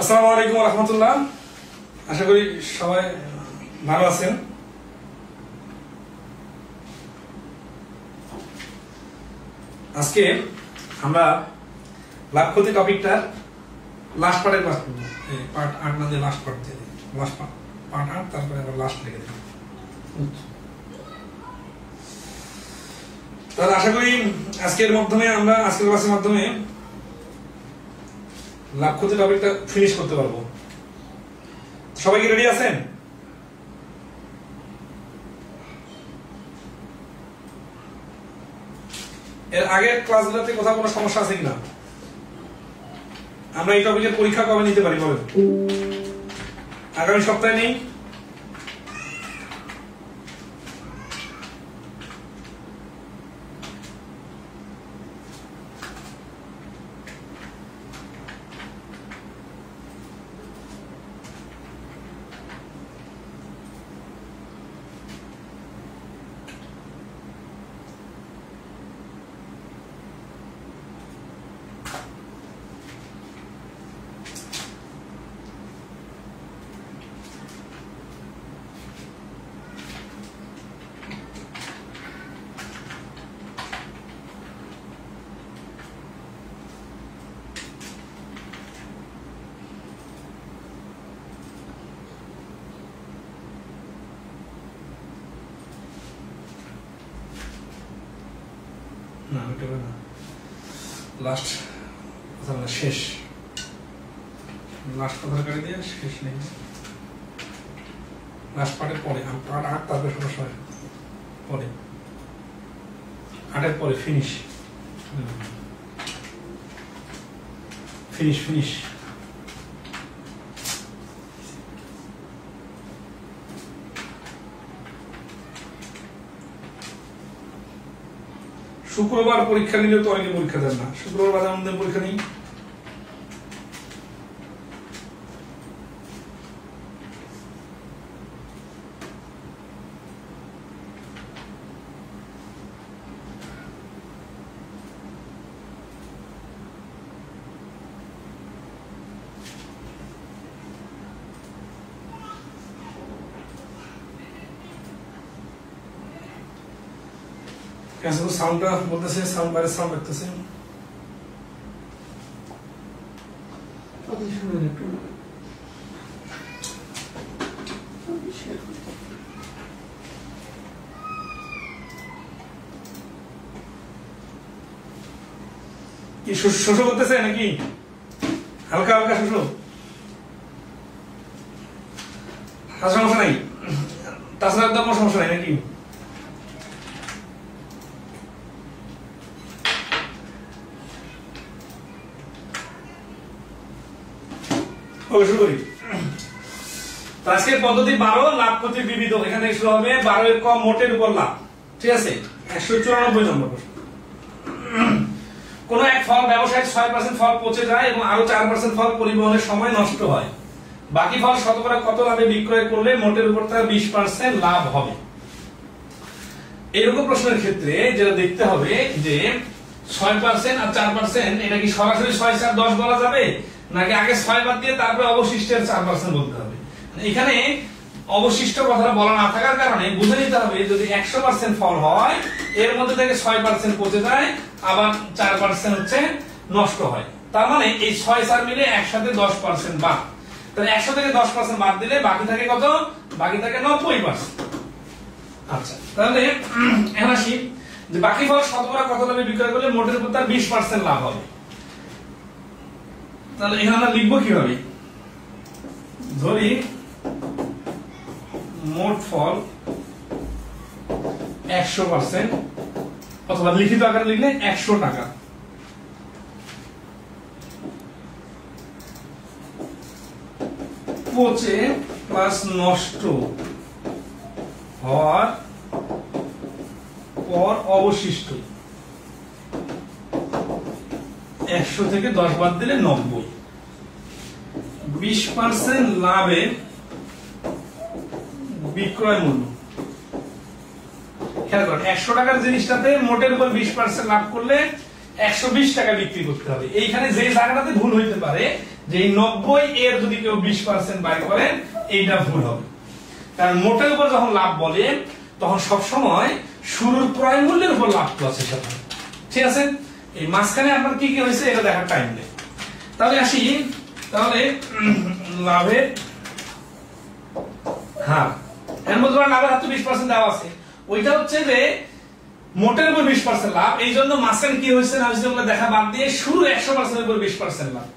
আসসালামু আলাইকুম ওয়া রাহমাতুল্লাহ। আশা করি সবাই ভালো আছেন। আজকে আমরা লাভ ক্ষতি টপিকটার লাস্ট পার্টের ক্লাস করব। এই পার্ট 8 মানে লাস্ট পার্ট দিয়ে লাস্ট পার্ট 8 তারপরে আবার লাস্ট লিখে দেব। তাহলে আশা করি আজকের ক্লাসের মাধ্যমে লাভ ক্ষতি টপিকটা ফিনিশ করতে পারবো। সবাই কি রেডি আছেন? এর আগের ক্লাসগুলোতে কোথাও কোনো সমস্যা আছে কিনা? আমরা এই টপিকের পরীক্ষা কবে নিতে পারি বলেন? আগামী সপ্তাহে নেই? না ওটা না, লাস্ট কথা না, শেষ লাস্ট কথা করে দিয়ে শেষ নেই, লাস্ট পার্টের পরে পার্ট 8 তারপরে সমস্যা হয় পরে 8-এর পরে ফিনিশ ফিনিশ ফিনিশ শুক্রবার পরীক্ষা নিলে তো অনেকে পরীক্ষা দেন না। শুক্রবার বাদে আমাদের পরীক্ষা নেই। कैसे तो साउंड का बोलते से साउंड बारे साउंड रखते से কি শোষ করতেছে নাকি হালকা হালকা শোষ? সমস্যা নাই, তাছাড়া একদম সমস্যা নাই নাকি? শুরু করি। আজকের পদ্ধতি 12 লাভ ক্ষতি বিবিধ। এখানে শুরু হবে 12 এর কম মোটের উপর লাভ। ঠিক আছে, 194 নম্বর প্রশ্ন। কোন এক ফল ব্যবসায়িক 6% ফল পচে যায় এবং আরো 4% ফল পরিবহনের সময় নষ্ট হয়। বাকি ফল শতকরা কত লাভে বিক্রয় করলে মোটের উপর তার 20% লাভ হবে? এরকম প্রশ্নের ক্ষেত্রে যেটা দেখতে হবে যে 6% আর 4% এটা কি সরাসরি 6 4 10 বলা যাবে, নাকি আগে 6 বাদ দিয়ে তারপরে অবশিষ্টের 4% বলতে হবে? এখানে অবশিষ্ট কথাটা বলা না থাকার কারণে বুঝে নিতে হবে যদি 100% ফল হয় এর মধ্যে থেকে 6% পচে যায় আবার 4% হচ্ছে নষ্ট হয়, তার মানে এই 6 4 মিলে একসাথে 10% বাদ। তাহলে 100 থেকে 10% বাদ দিলে বাকি থাকে কত? বাকি থাকে 90%। আচ্ছা, তাহলে এখন আসি যে বাকি ফল শতকরা কত লাভে বিক্রয় করলে মোটের উপর তার 20% লাভ হবে। তাহলে এখানে আমরা লিখবো কিভাবে? ধরি মোট ফল 100%, অথবা লিখিত আকারে লিখলে 100 টাকা, পচে প্লাস নষ্ট হওয়ার পর অবশিষ্ট 100 থেকে 10 বাদ দিলে 90। 20% লাভে বিক্রয় মূল্য। খেয়াল করেন 100 টাকার জিনিসটাতে মোটের উপর 20% লাভ করলে 120 টাকা বিক্রি করতে হবে। এইখানে যে জায়গাটাতে ভুল হইতে পারে যে এই 90 এর যদি কেউ 20% বাই করেন এইটা ভুল হবে, কারণ মোটের উপর যখন লাভ বলে তখন সব সময় শুরুর ক্রয় মূল্যের উপর লাভ প্লাস হিসাব হয়। ঠিক আছে, এই মাঝখানে আপনার কি কি হয়েছে এটা দেখার টাইম নেই। তাহলে আসি, তাহলে লাভের হার, এর মধ্যে লাভের হার তো 20% দেওয়া আছে, ওইটা হচ্ছে যে মোটের উপর 20% লাভ, এই জন্য মাঝখানে কি হয়েছে না হয়েছে ওগুলো দেখা বাদ দিয়ে শুরু 100% এর উপর 20% লাভ।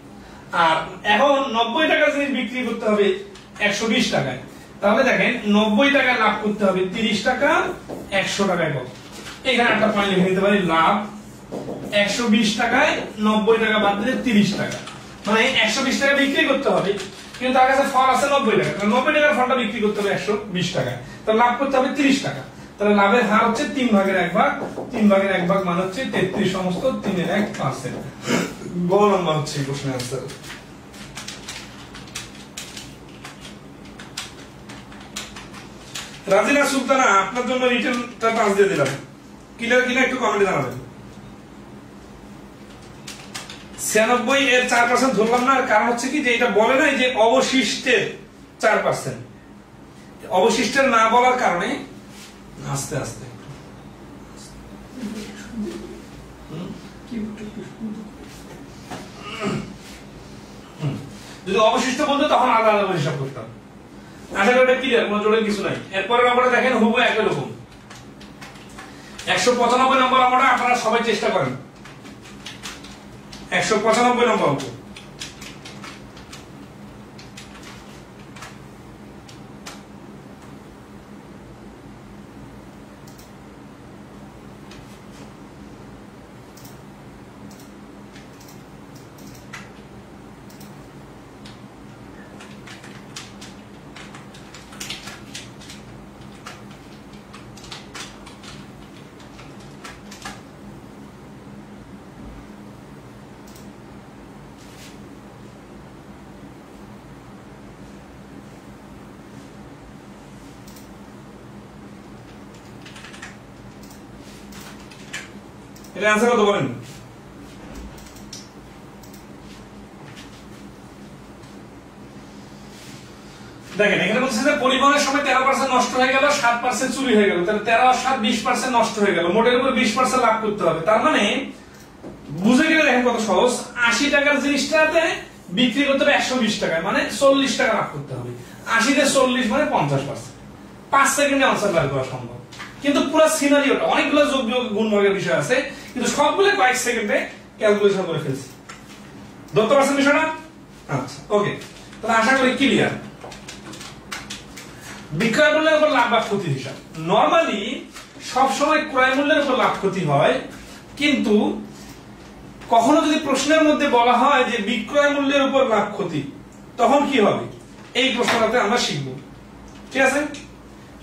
আর এখন 90 টাকার জিনিস বিক্রি করতে হবে 120 টাকায়, তাহলে দেখেন 90 টাকায় লাভ করতে হবে 30 টাকা, 100 টাকায় কত। এখানে একটা পয়েন্ট লিখে নিতে পারি, লাভ 120 টাকায় 90 টাকা বাদ দিলে 30 টাকা, মানে 120 টাকা বিক্রি করতে হবে, কিন্তু তার কাছে ফল আছে 90 টাকা, 90 টাকার ফলটা বিক্রি করতে হবে 120 টাকায়, তাহলে লাভ করতে হবে 30 টাকা। তাহলে লাভের হার হচ্ছে 3 ভাগের 1 ভাগ, 3 ভাগের 1 ভাগ মানে হচ্ছে 33 সমস্ত 3/1%। গ নম্বর হচ্ছে প্রশ্নের आंसर। রাজিনা সুলতানা, আপনার জন্য রিটেনটা পাস দিয়ে দিলাম, ক্লিয়ার কিনা একটু কমেন্টে জানাবেন। 96 এর 4% ধরলাম না, কারণ হচ্ছে কি যে এটা বলে নাই যে অবশিষ্টের 4%, অবশিষ্টের না বলার কারণে আস্তে আস্তে যদি অবশিষ্ট বলতো তখন আলাদা আলাদা হিসাব করতাম। আশা করি এটা ক্লিয়ার, কোনো জটিল কিছু নাই। এরপরে নম্বরে দেখেন হুবহু একই রকম 195 নম্বর আমরা আপনারা সবাই চেষ্টা করেন, 195 নম্বর অঙ্ক। এটা आंसर কত বলেন? দেখেন এখানে বলছে যে পরিবহনের সময় 13% নষ্ট হয়ে গেল, 7% চুরি হয়ে গেল, তাহলে 13 আর 7 20% নষ্ট হয়ে গেল, মোটের উপর 20% লাভ করতে হবে। তার মানে বুঝে গেলে দেখেন কত সহজ, 80 টাকার জিনিসটাতে বিক্রি করতে হবে 120 টাকায়, মানে 40 টাকা লাভ করতে হবে। 80 তে 40 মানে 50%, 5 সেকেন্ডে आंसर বের করা সম্ভব। কিন্তু পুরো সিনারিওটা অনেকগুলো যোগ বিয়োগ গুণ ভাগের বিষয় আছে, কিন্তু সবগুলো কয়েক সেকেন্ডে ক্যালকুলেশন করে ফেলছি। ধরতে পারছেন বিষয়টা? আচ্ছা ওকে, তাহলে আশা করি ক্লিয়ার। বিক্রয় মূল্যের উপর লাভ বা ক্ষতির হিসাব, নরমালি সব সময় ক্রয় মূল্যের উপর লাভ ক্ষতি হয়, কিন্তু কখনো যদি প্রশ্নের মধ্যে বলা হয় যে বিক্রয় মূল্যের উপর লাভ ক্ষতি, তখন কি হবে এই প্রশ্নটাতে আমরা শিখব। ঠিক আছে,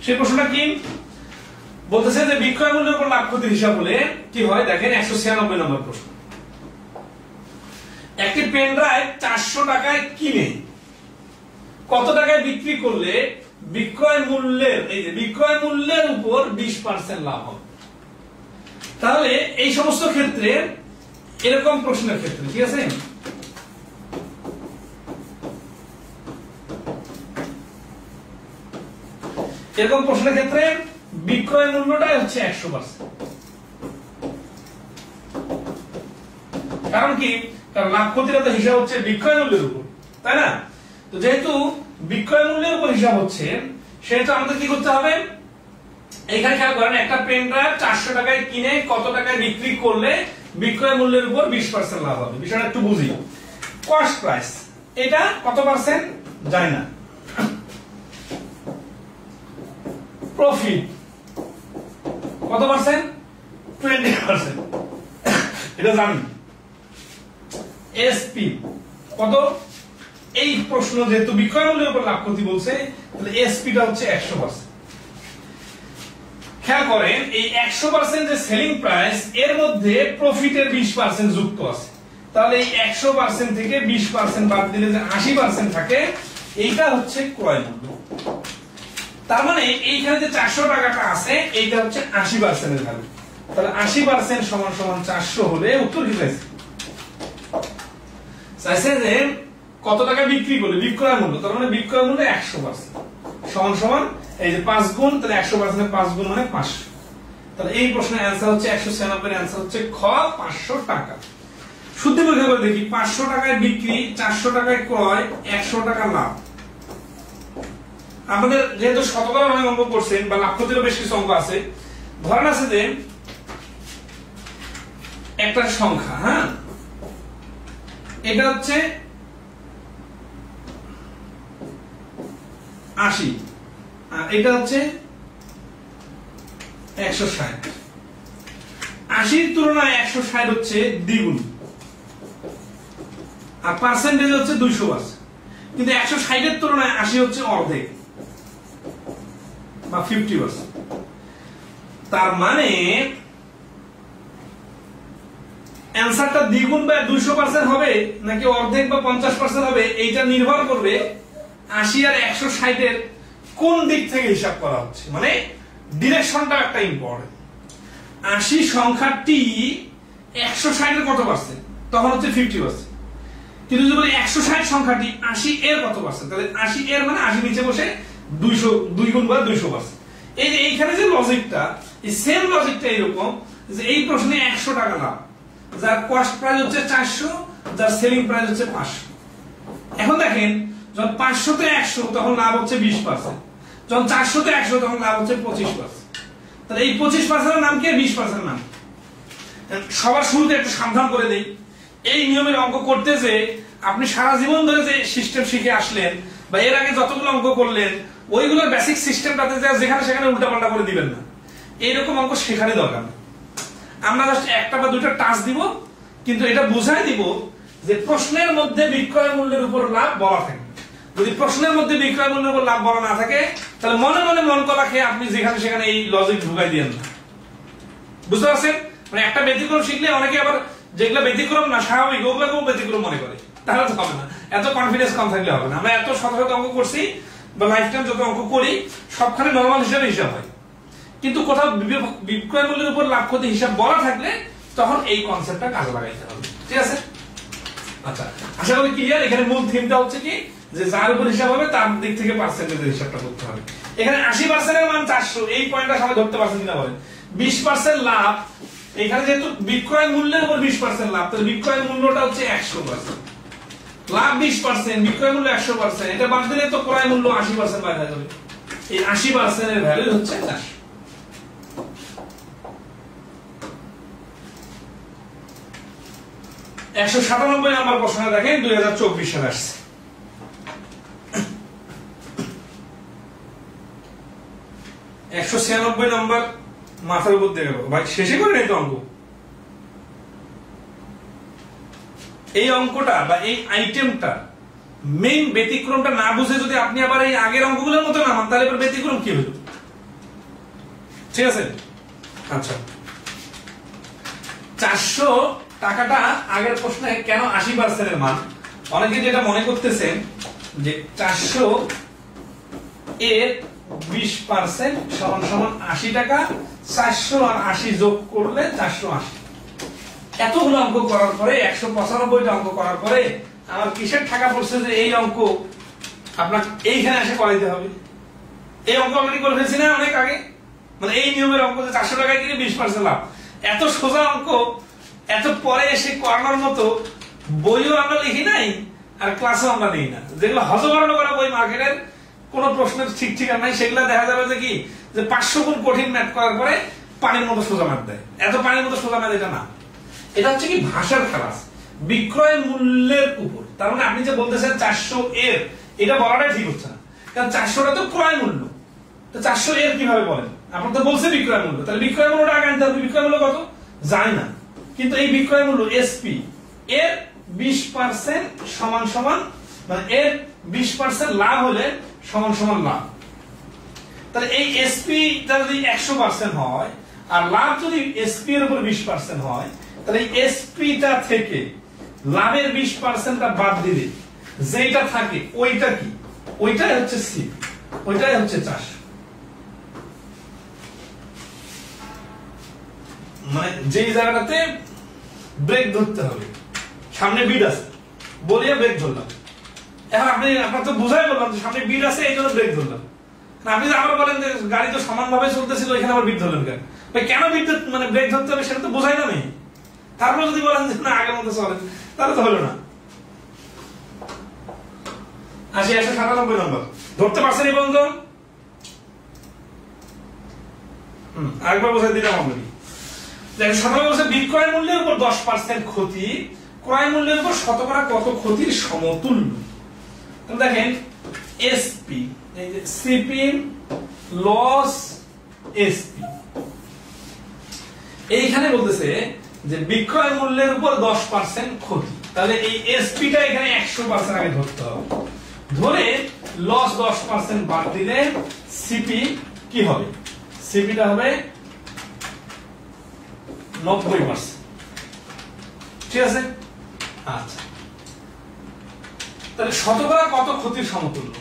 সেই প্রশ্নটা কি বলতেছে যে বিক্রয় মূল্যের উপর লাভ ক্ষতির হিসাব হলে কি হয় দেখেন 196 নম্বর প্রশ্ন। একটি পেন ড্রাইভ 400 টাকায় কিনে কত টাকায় বিক্রি করলে বিক্রয় মূল্যের, এই যে বিক্রয় মূল্যের উপর 20% লাভ হবে। তাহলে এই সমস্ত ক্ষেত্রে এরকম প্রশ্নের ক্ষেত্রে, ঠিক আছে, এরকম প্রশ্নের ক্ষেত্রে বিক্রয় মূল্যটাই হচ্ছে 100%। কারণ কি, কারণ লাভ ক্ষতির তো হিসাব হচ্ছে বিক্রয় মূল্যের উপর, তাই না? তো যেহেতু বিক্রয় মূল্যের উপর হিসাব হচ্ছে, সেহেতু আমাদের কি করতে হবে, এখানে খেয়াল করেন একটা পেন ড্রাইভ 400 টাকায় কিনে কত টাকায় বিক্রি করলে বিক্রয় মূল্যের উপর 20% লাভ হবে। বিষয়টা একটু বুঝি। কস্ট প্রাইস এটা কত পার্সেন্ট জানি না, প্রফিট কত পার্সেন্ট, 20% এটা জানি। এসপি কত, এই প্রশ্ন যেহেতু বিক্রয় মূল্যের উপর লাভ ক্ষতি বলছে, তাহলে এসপিটা হচ্ছে 100%। খেয়াল করেন এই 100% যে সেলিং প্রাইস, এর মধ্যে প্রফিটের 20% যুক্ত আছে, তাহলে এই 100% থেকে 20% বাদ দিলে যে 80% থাকে, এইটা হচ্ছে ক্রয় মূল্য। তার মানে এইখানে যে 400 টাকাটা আছে, এইটা হচ্ছে 80% এর ভ্যালু। তাহলে 80% সমান সমান 400 হলে উত্তর কি চাইছে? চাইছে যে কত টাকা বিক্রি করলে, বিক্রয় মূল্য, তার মানে বিক্রয় মূল্য 100% সমান সমান এই যে 5 গুণ, তাহলে 100% 5 গুণ মানে 500। তাহলে এই প্রশ্নের অ্যান্সার হচ্ছে 196 এর অ্যান্সার হচ্ছে খ 500 টাকা। শুদ্ধ পরীক্ষা করে দেখি, 500 টাকায় বিক্রি, 400 টাকায় ক্রয়, 100 টাকা লাভ। আমাদের যেহেতু শতকরা অনেক অঙ্ক করছেন বা লাভ ক্ষতিরও বেশ কিছু অঙ্ক আছে, ধরেন আছে যে একটা সংখ্যা, হ্যাঁ এটা হচ্ছে 80 আর এটা হচ্ছে 160। 80-র তুলনায় 160 হচ্ছে দ্বিগুণ আর পার্সেন্টেজ হচ্ছে 200%, কিন্তু 160-এর তুলনায় 80 হচ্ছে অর্ধেক বা 50%। তার মানে অ্যান্সারটা দ্বিগুণ বা 200% হবে নাকি অর্ধেক বা 50% হবে, এইটা নির্ভর করবে 80 আর 160-এর কোন দিক থেকে হিসাব করা হচ্ছে, মানে ডিরেকশনটা একটা ইম্পর্টেন্ট। 80 সংখ্যাটি 160-এর কত পার্সেন্ট, তখন হচ্ছে 50%। কিন্তু যদি বলি 160 সংখ্যাটি 80 এর কত পার্সেন্ট, তাহলে 80 এর মানে 80 নিচে বসে 200, 2 গুণ বা 200%। এই যে এইখানে যে লজিকটা, এই সেম লজিকটা এরকম যে এই প্রশ্নে 100 টাকা লাভ, যার কস্ট প্রাইস হচ্ছে 400, যার সেলিং প্রাইস হচ্ছে 500। এখন দেখেন যখন 500 তে 100 তখন লাভ হচ্ছে 20%, যখন 400 তে 100 তখন লাভ হচ্ছে 25%। তাহলে এই 25% এর নাম কি, 20% এর নাম। সবার শুরুতে একটু সাবধান করে দেই, এই নিয়মের অঙ্ক করতে যে আপনি সারা জীবন ধরে যে সিস্টেম শিখে আসলেন বা এর আগে যতগুলো অঙ্ক করলেন ওইগুলোর বেসিক সিস্টেমটাতে যেখানে সেখানে উল্টাপাল্টা করে দিবেন না, এইরকম অঙ্ক শেখারই দরকার নেই। আমরা জাস্ট একটা বা দুইটা টাচ দিব, কিন্তু এটা বুঝাই দিব যে প্রশ্নের মধ্যে বিক্রয় মূল্যের উপর লাভ বলা থাকে। যদি প্রশ্নের মধ্যে বিক্রয় মূল্যের উপর লাভ বলা না থাকে তাহলে মনে মনে মন কলা খেয়ে আপনি যেখানে সেখানে এই লজিক ঢুকাই দিয়েন না। বুঝতে পারছেন? মানে একটা ব্যতিক্রম শিখলে অনেকে আবার যেগুলো ব্যতিক্রম না স্বাভাবিক ওগুলোকেও ব্যতিক্রম মনে করে, তাহলে তো হবে না। এত কনফিডেন্স কম থাকলে হবে না। আমরা এত শত শত অঙ্ক করছি বা লাইফ টাইম যত অঙ্ক করি সবখানে নরমাল হিসাবে হিসাব হয়, কিন্তু কোথাও বিক্রয় মূল্যের উপর লাভ ক্ষতি হিসাব বলা থাকলে তখন এই কনসেপ্টটা কাজে লাগাইতে হবে। ঠিক আছে? আচ্ছা, আশা করি ক্লিয়ার। এখানে মূল থিমটা হচ্ছে কি, যে যার উপর হিসাব হবে তার দিক থেকে পার্সেন্টেজের হিসাবটা করতে হবে। এখানে 80% এর মান 400, এই পয়েন্টটা সবাই ধরতে পারছেন কিনা বলেন। 20% লাভ, এখানে যেহেতু বিক্রয় মূল্যের উপর 20% লাভ, তাহলে বিক্রয় মূল্যটা হচ্ছে 100%, লাভ 20%, বিক্রয় মূল্য 100%, এটা বাদ দিলে তো ক্রয় মূল্য 80% বাদ হয়ে যাবে। এই 80% এর ভ্যালু হচ্ছে 400। 197 নাম্বার প্রশ্নটা দেখেন 2024 সালে আসছে। 196 নাম্বার মাথার উপর দিয়ে গেল ভাই, শেষে করে নেই তো অঙ্ক। এই অঙ্কটা বা এই আইটেমটা মেইন ব্যতিক্রমটা না বুঝে যদি আপনি আবার এই আগের অঙ্কগুলোর মতো নামান তাহলে এবার ব্যতিক্রম কি হলো? ঠিক আছে? আচ্ছা, 400 টাকাটা আগের প্রশ্নে কেন 80% এর মান? অনেকে যেটা মনে করতেছেন যে 400 এর 20% সমান সমান 80 টাকা, 400 আর 80 যোগ করলে 480। এতগুলো অঙ্ক করার পরে 195টা অঙ্ক করার পরে আমার কিসের টাকা পড়ছে যে এই অঙ্ক আপনার এইখানে এসে করাইতে হবে? এই অঙ্ক অলরেডি করে ফেলছি না অনেক আগে। মানে এই নিয়মের অঙ্ক যে 400 টাকায় কিনে 20% লাভ, এত সোজা অঙ্ক এত পরে এসে করানোর মতো বইও আমরা লিখি নাই আর ক্লাসও আমরা নিই না। যেগুলো হজবরণ করা বই মার্কেটের কোন প্রশ্নের ঠিক ঠিকানা নাই, সেগুলো দেখা যাবে যে কি যে 500 গুণ কঠিন ম্যাথ করার পরে পানির মতো সোজা ম্যাথ দেয়। এত পানির মতো সোজা ম্যাথ এটা না, এটা হচ্ছে কি ভাষার ক্লাস বিক্রয় মূল্যের উপর। তার মানে আপনি যে বলতেছেন 400 এর, এটা বলাটাই ঠিক হচ্ছে না, কারণ 400টা তো ক্রয় মূল্য, তো 400 এর কিভাবে বলেন? আপনার তো বলছে বিক্রয় মূল্য, তাহলে বিক্রয় মূল্যটা আগে আনতে হবে। বিক্রয় মূল্য কত জানি না, কিন্তু এই বিক্রয় মূল্য এসপি এর 20% সমান সমান, মানে এর 20% লাভ হলে সমান সমান লাভ। তাহলে এই এসপি টা যদি 100% হয় আর লাভ যদি এসপি এর উপর 20% হয়, তাহলে এই এসপি টা থেকে লাভের 20% টা বাদ দিলে যেটা থাকে ওইটা কি? ওইটাই হচ্ছে সি, ওইটাই হচ্ছে 400। মানে যেই জায়গাটাতে ব্রেক ধরতে হবে, সামনে বিড আছে বলিয়া ব্রেক ধরলাম, এখন আপনার তো বুঝাই বললাম যে সামনে বিট আছে এই জন্য ব্রেক ধরলাম, আপনি যে আবার বলেন যে গাড়ি তো সমানভাবে চলতেছিল এখানে আবার বিট ধরলেন কেন? ভাই কেন বিট মানে ব্রেক ধরতে হবে সেটা তো বোঝাই না নেই। তারপর যদি বলেন যে না আগের মতো চলে তাহলে তো হলো না। 80-197 নম্বর ধরতে পারছেন এই বন্ধু? আরেকবার বোঝাই দিলাম আমরা। দেখেন 17 বছর বিক্রয় মূল্যের উপর 10% ক্ষতি, ক্রয় মূল্যের উপর শতকরা কত ক্ষতির সমতুল্য। দেখেন এসপি, এই যে সিপি লস এসপি, এইখানে বলতেছে যে বিক্রয় মূল্যের উপর 10% ক্ষতি, তাহলে এই এসপিটা এখানে 100% আগে ধরতে হবে। ধরে লস 10% বাদ দিলে সিপি কি হবে? সিপিটা হবে 90%, ঠিক আছে? আচ্ছা, তাহলে শতকরা কত ক্ষতির সমতুল্য?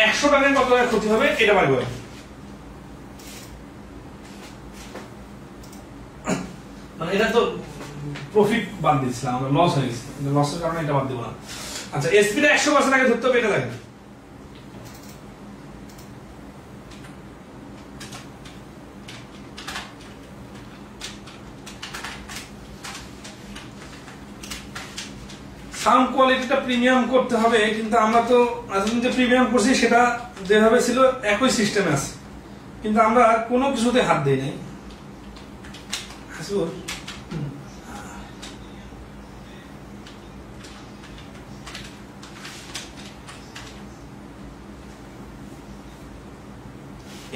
100 টাকায় কত টাকা ক্ষতি হবে এটা বার করে। মানে এটা তো প্রফিট বাদ দিয়েছিলাম আমরা, লস হয়ে গেছে, লসের কারণে এটা বাদ দেব না। আচ্ছা, এসপিটা 100% আগে ধরতে হবে, এটা দেখেন সাউন্ড কোয়ালিটিটা প্রিমিয়াম করতে হবে, কিন্তু আমরা তো এতদিন যে প্রিমিয়াম করছি সেটা যেভাবে ছিল একই সিস্টেমে আছে, কিন্তু আমরা কোনো কিছুতে হাত দিই নাই।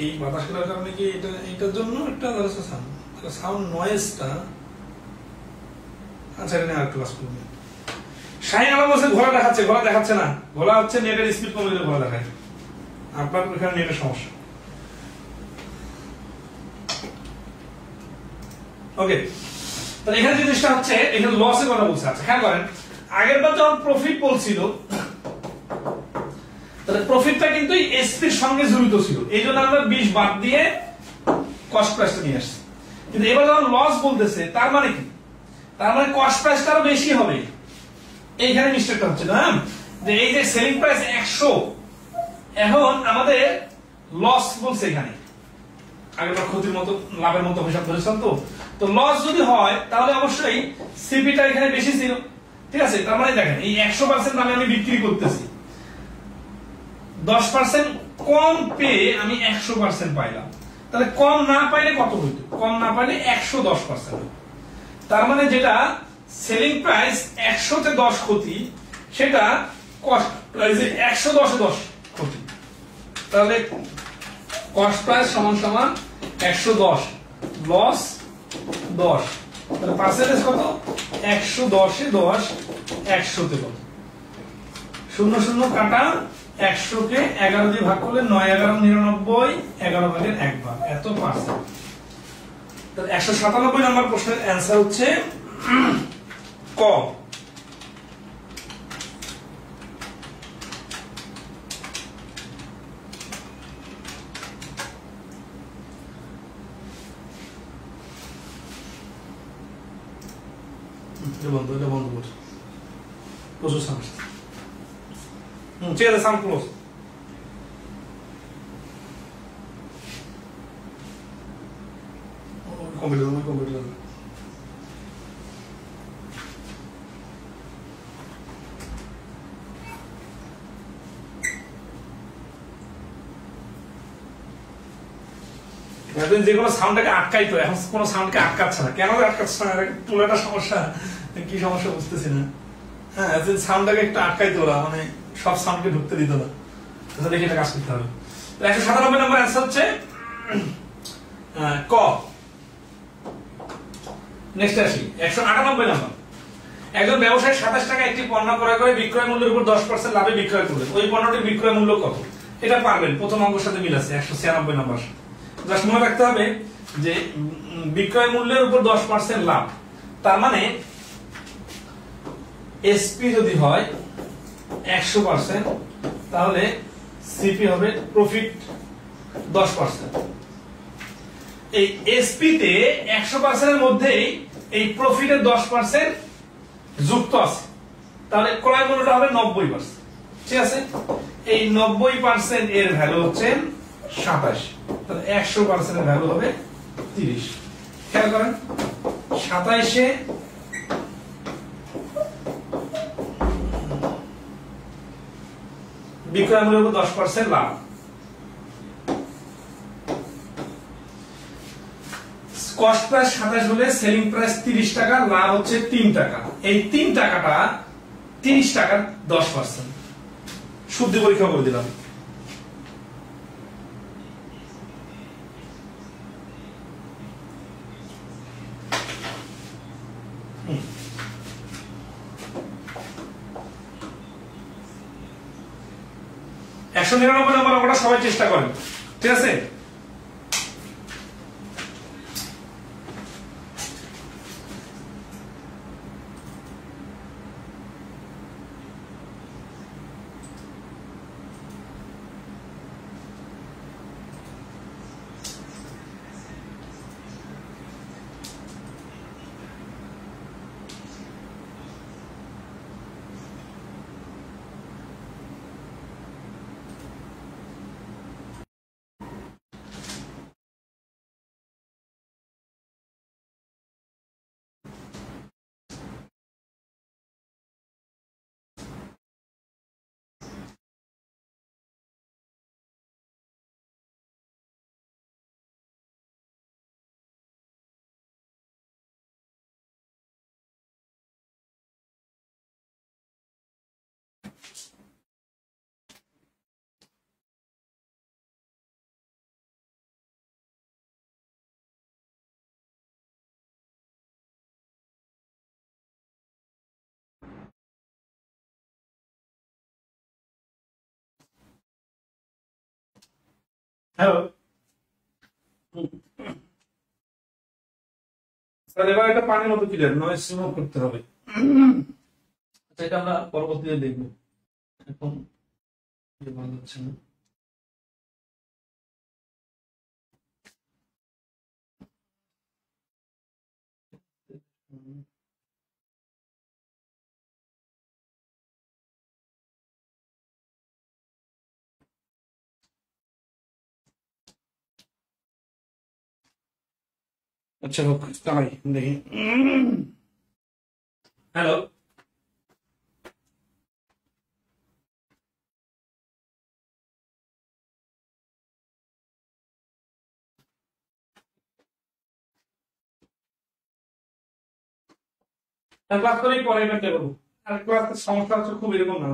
এই বাতাস খেলার কারণে কি এটার জন্য একটা সাউন্ড নয়েজটা, আচ্ছা এটা নিয়ে আরেকটু কাজ করবে। শাহিন আলম বলছে ঘোড়া দেখাচ্ছে, ঘোড়া দেখাচ্ছে না, ঘোড়া হচ্ছে নেটের স্পিড কমে গেলে ঘোড়া দেখায়, আপনার এখানে নেটের সমস্যা। ওকে, তাহলে এখানে জিনিসটা হচ্ছে এখানে লসের কথা বলছে। আচ্ছা খেয়াল করেন, আগের বার যখন প্রফিট বলছিল তাহলে প্রফিটটা কিন্তু এসপির সঙ্গে জড়িত ছিল, এই জন্য আমরা 20 বাদ দিয়ে কস্ট প্রাইসটা নিয়ে আসছি। কিন্তু এবার যখন লস বলতেছে তার মানে কি? তার মানে কস্ট প্রাইসটা আরো বেশি হবে। এইখানে মিস্টেকটা হচ্ছে না, যে এই যে সেলিং প্রাইস 100, এখন আমাদের লস বলছে এখানে, আগেরবার ক্ষতির মতো লাভের মতো হিসাব ধরেছেন তো। তো লস যদি হয় তাহলে অবশ্যই সিপিটা এখানে বেশি ছিল, ঠিক আছে? তার মানে দেখেন এই 100% দামে আমি বিক্রি করতেছি, 10% কম পেয়ে আমি 100% পাইলাম। তাহলে কম না পাইলে কত হইতো? কম না পাইলে 110%। তার মানে যেটা সেলিং প্রাইস 100 তে 10 ক্ষতি, সেটা কস্ট প্রাইসে 110 এ 10 ক্ষতি। তাহলে কস্ট প্রাইস সমান সমান 110 লস 10, তাহলে পার্সেন্টেজ কত? 110 এ 10, 100 তে কত? 0 0 কাটা, 100 কে 11 দিয়ে ভাগ করলে 9 11 99, 11 ভাগের 1 ভাগ, এত পার্সেন্ট। তাহলে 197 নম্বর প্রশ্নের অ্যান্সার হচ্ছে ক। এটা বন্ধ কর, প্রচুর সমস্যা। ঠিক আছে, সাউন্ড ক্লোজ। কম্পিউটার যে কোনো সাউন্ডটাকে আটকাইতো, এখন কোনো সাউন্ডকে আটকাচ্ছে না। কেন আটকাচ্ছে না? তুলাটা সমস্যা, কি সমস্যা বুঝতেছি না। হ্যাঁ, সাউন্ডটাকে একটু আটকাইতো ওরা, মানে সব সাউন্ডকে ঢুকতে দিত না। দেখে এটা কাজ করতে হবে। 197 নম্বর অ্যান্সার হচ্ছে ক। নেক্সট আসি 198 নম্বর। একজন ব্যবসায়ী 27 টাকা একটি পণ্য ক্রয় করে বিক্রয় মূল্যের উপর 10% লাভে বিক্রয় করলেন। ওই পণ্যটির বিক্রয় মূল্য কত? এটা পারবেন, প্রথম অঙ্কের সাথে মিল আছে। 196 নম্বর। জাস্ট মনে রাখতে হবে যে বিক্রয় মূল্যের উপর 10% লাভ, তার মানে এসপি যদি হয় 100%, তাহলে সিপি হবে প্রফিট 10%। এই এসপি তে 100% এর মধ্যেই এই প্রফিটের 10% যুক্ত আছে, তাহলে ক্রয় মূল্যটা হবে 90%। ঠিক আছে, এই 90% এর ভ্যালু হচ্ছে 27, তাহলে 100% এর ভ্যালু হবে 30। খেয়াল করেন 27-এ বিক্রয় মূল্যের উপর 10% লাভ, কস্ট প্রাইস 27 হলে সেলিং প্রাইস 30 টাকা, লাভ হচ্ছে 3 টাকা। এই 3 টাকাটা 30 টাকার 10%। শুদ্ধ পরীক্ষা করে দিলাম। একশো 99 নম্বর অঙ্কটা সবাই চেষ্টা করেন, ঠিক আছে। হ্যালো স্যার, এবার এটা পানির মতো ক্লিয়ার, নয়েজ রিমুভ করতে হবে। আচ্ছা, এটা আমরা পরবর্তীতে দেখবো, এখন ভালো হচ্ছে না। আচ্ছা হোক, তাই দেখি। হ্যালো, ক্লাস করেই পরে এটা করবো। আর ক্লাসের সমস্যা হচ্ছে খুব এরকম না,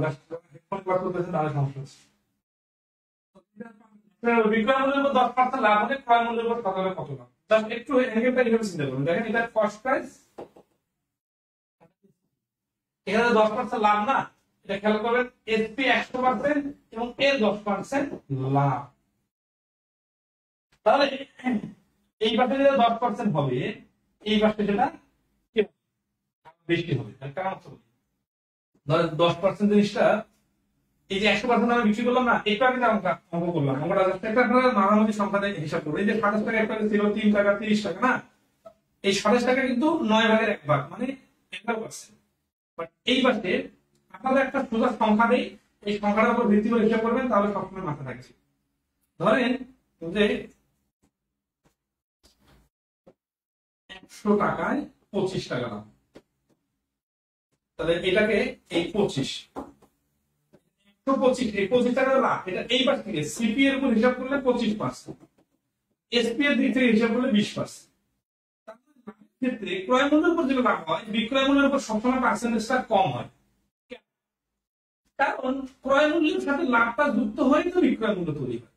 ক্লাস করতেছে তাহলে সমস্যা হচ্ছে। বিক্রয় মূল্যের উপর 10% লাভ হলে ক্রয় মূল্যের উপর শতকরা কত লাভ? জাস্ট একটু এখানে এইভাবে চিন্তা করুন, দেখেন এটা কস্ট প্রাইস, এখানে 10% লাভ না, এটা খেয়াল করবেন, এসপি 100% এবং এর 10% লাভ। তাহলে এই পাশে যেটা 10% হবে, এই পাশে সেটা বেশি হবে। কারণ ধরেন 10% জিনিসটা, এই যে 100% আমি বিক্রি করলাম না, এটা কিন্তু অঙ্ক করলাম, আমরা জাস্ট একটা মাঝামাঝি সংখ্যা দিয়ে হিসাব করবো। এই যে 27 টাকা একটা ছিল, 3 টাকা 30 টাকা না, এই 27 টাকা কিন্তু 9 ভাগের 1 ভাগ, মানে 11%। বাট এই পাশে আপনাদের একটা সোজা সংখ্যা দেই, এই সংখ্যাটার উপর ভিত্তি করে হিসাব করবেন, তাহলে সবসময় মাথা থাকছে। ধরেন যে 100 টাকায় 25 টাকা লাভ, তাহলে এটাকে এই 25 25 টাকা লাভ, এটা এই পাশ থেকে সিপি এর উপর হিসাব করলে 25%, এসপি এর দিক থেকে হিসাব করলে 20%। ক্ষেত্রে ক্রয় মূল্যের উপর যেটা লাভ হয়, বিক্রয় মূল্যের উপর সবসময় পার্সেন্টেজটা কম হয়, কারণ ক্রয় মূল্যের সাথে লাভটা যুক্ত হয়ে তো বিক্রয় মূল্য তৈরি হয়।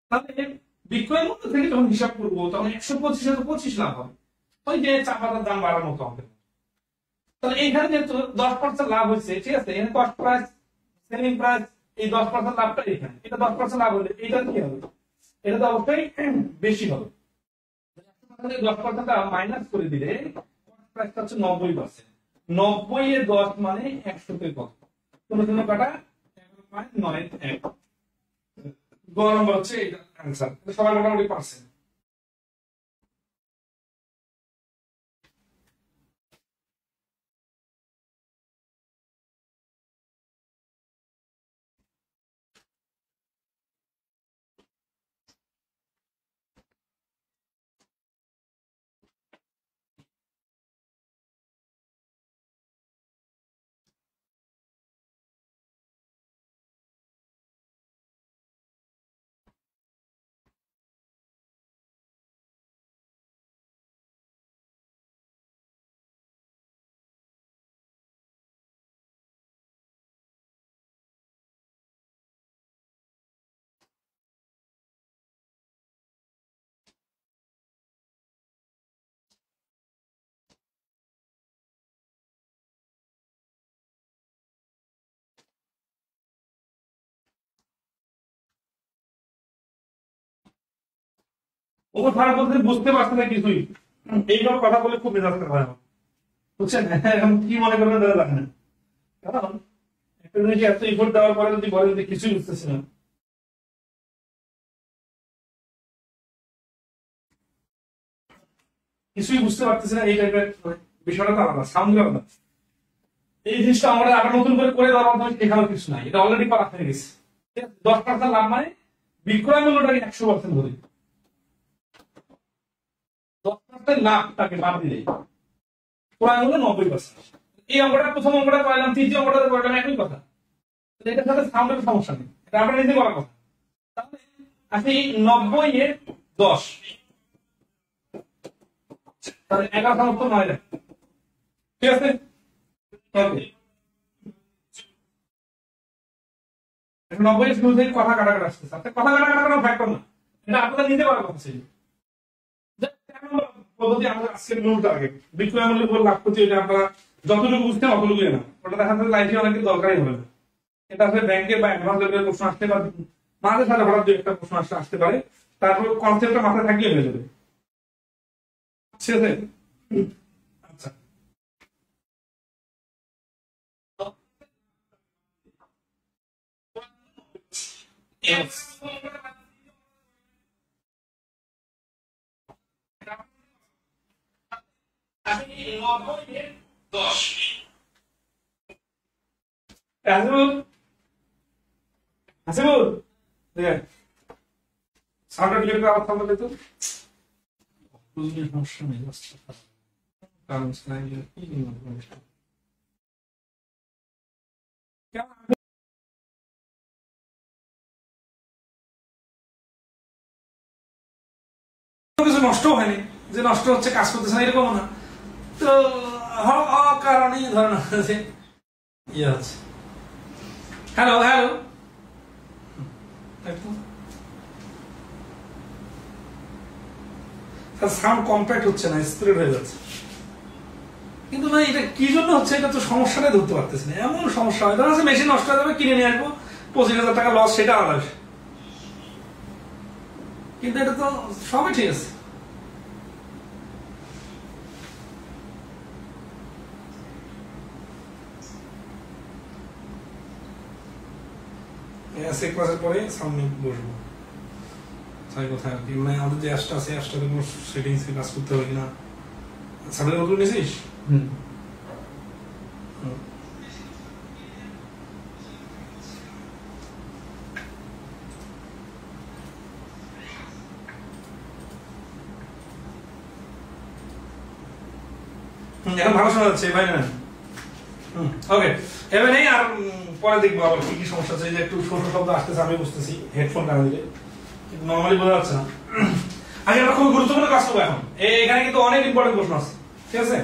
তাহলে বিক্রয় মূল্য থেকে যখন হিসাব করবো, তখন 125 25 লাভ হবে, ওই যে চা পাতার দাম বাড়ার মতো হবে। তাহলে এইখানে যেহেতু 10% লাভ হয়েছে, ঠিক আছে, এখানে কস্ট প্রাইস সেলিং প্রাইস, এই 10% লাভটা এখানে, এটা 10% লাভ হলে এটা কি হবে, এটা তো অবশ্যই বেশি হবে। 10% মাইনাস করে দিলে কস্ট প্রাইসটা হচ্ছে 90%। 90 এ 10 মানে 100 তে কত, কোন কোন কাটা 11.91। গরম হচ্ছে এটা অ্যান্সার, সবাই মোটামুটি পারছেন। ওপর ফারাক বলতে বুঝতে পারছে না কিছুই, এইভাবে কথা বলে খুব মেজাজ খারাপ হয় আমার, বুঝছেন? এখন কি মনে করবেন তারা জানে না, কারণ একটা জিনিস এত ইফোর্ট দেওয়ার পরে যদি বলেন যে কিছুই বুঝতেছি না, কিছুই বুঝতে পারতেছি না, এই টাইপের বিষয়টা তো আলাদা, সাউন্ড আলাদা। এই জিনিসটা আমরা আবার নতুন করে করে দেওয়ার মাধ্যমে শেখানোর কিছু নাই, এটা অলরেডি করা হয়ে গেছে। 10% লাভ মানে বিক্রয় মূল্যটাকে 100% ধরি, 10% লাভটাকে বাদ দিলে ক্রয় মূল্য 90%। এই অঙ্কটা প্রথম অঙ্কটা পাইলাম, তৃতীয় অঙ্কটা পাইলাম, একই কথা। এটার সাথে সাউন্ডের সমস্যা নেই, এটা আমরা নিজে করার কথা। তাহলে আসি 90/10, তাহলে 11/9 লাখ, ঠিক আছে? ওকে, 90 শুরু থেকে কথা কাটাকাটা আসতেছে, কথা কাটাকাটা ফ্যাক্টর না, এটা আপনাদের নিজে করার কথা ছিল। পদ্ধতি আমাদের আজকের রুলটা আগে বিক্রয় মূল্যের উপর লাভ করতে, এটা আপনারা যতটুকু বুঝতেন অতটুকুই না, ওটা দেখা যাচ্ছে লাইফে অনেক দরকারই হবে না। এটা আসলে ব্যাংকের বা অ্যাডভান্স লেভেলের প্রশ্ন আসতে পারে, মাঝে সাথে হঠাৎ দু একটা প্রশ্ন আসতে পারে, তারপর কনসেপ্টটা মাথায় থাকলে হয়ে যাবে, ঠিক আছে? আচ্ছা, হাসিবুল সাউন্ডটা ডিলিট করে আবার সাউন্ড দিত, সমস্যা নেই, কারণ কিছু নষ্ট হয়নি যে নষ্ট হচ্ছে কাজ করতেছে না এরকম না, তো অকারণে ধরেন ইয়ে আছে। হ্যালো হ্যালো, সাউন্ড কম্প্যাক্ট হচ্ছে না, স্প্রেড হয়ে যাচ্ছে, কিন্তু না এটা কি জন্য হচ্ছে এটা তো সমস্যাটাই ধরতে পারতেছি না। এমন সমস্যা হয়, ধরো মেশিন নষ্ট হয়ে যাবে, কিনে নিয়ে আসবো, 25,000 টাকা লস, সেটা আলাদা, কিন্তু এটা তো সবই ঠিক আছে। এক মাসের পরে সামনে বসবো, কোথায় আর কি, মানে আমাদের যে অ্যাপসটা আছে, অ্যাপসটাতে কোনো সেটিংস এ কাজ করতে হবে কিনা। সামনে নতুন নিয়েছিস? এখন ভালো শোনা যাচ্ছে ভাই না? ওকে, এবার নেই আর পরে দেখবো আবার কি কি সমস্যা আছে। যে একটু ছোট শব্দ আসতেছে আমি বুঝতেছি, হেডফোন কানে দিলে, কিন্তু নর্মালি বোঝা যাচ্ছে না। আগে আমরা খুব গুরুত্বপূর্ণ কাজ করবো এখন, এখানে কিন্তু অনেক ইম্পর্টেন্ট প্রশ্ন আছে, ঠিক আছে?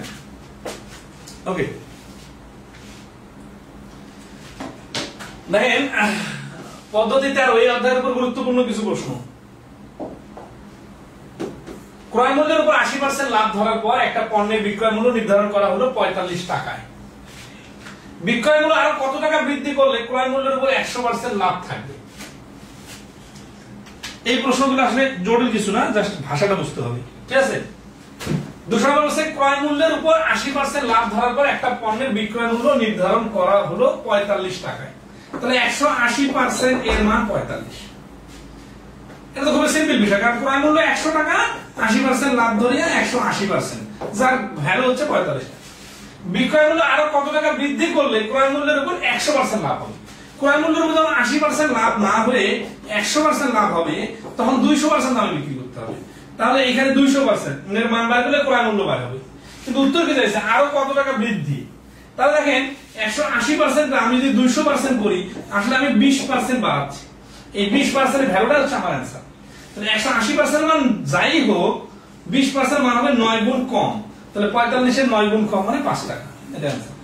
ওকে, দেখেন পদ্ধতিতে আর ওই অধ্যায়ের উপর গুরুত্বপূর্ণ কিছু প্রশ্ন। ক্রয় মূল্যের উপর 80% লাভ ধরার পর একটা পণ্যের বিক্রয় মূল্য নির্ধারণ করা হলো 45 টাকায়। বিক্রয় মূল্য আরো কত টাকা বৃদ্ধি করলে ক্রয় মূল্যের উপর 100% লাভ থাকবে? এই প্রশ্নগুলো আসলে জটিল কিছু না, জাস্ট ভাষাটা বুঝতে হবে, ঠিক আছে? 2 নম্বর হচ্ছে ক্রয় মূল্যের উপর 80% লাভ ধরার পর একটা পণ্যের বিক্রয় মূল্য নির্ধারণ করা হলো 45 টাকায়। তাহলে 180% এর মান 45। এটা তো খুবই সিম্পল বিষয়, কারণ ক্রয় মূল্য 100 টাকা, 80% লাভ ধরিয়া 180%, যার ভ্যালু হচ্ছে 45 টাকা। বিক্রয় মূল্য আরো কত টাকা বৃদ্ধি করলে ক্রয় মূল্যের উপর 100% লাভ হবে? ক্রয় মূল্যের উপর যখন 80% লাভ না হয়ে 100% লাভ হবে, তখন 200% দামে বিক্রি করতে হবে। তাহলে এখানে 200% এর মান বাড়বে, ক্রয় মূল্য বাড়বে, কিন্তু উত্তর কি চাইছে? আরো কত টাকা বৃদ্ধি। তাহলে দেখেন 180% আমি যদি 200% করি, আসলে আমি 20% বাড়াচ্ছি। এই 20% এর ভ্যালুটা হচ্ছে আমার অ্যান্সার। তাহলে 180% মান যাই হোক, 20% মান হবে 9 গুণ কম। তাহলে 45 এর 9 গুণ কম মানে 5 টাকা, এটা অ্যান্সার।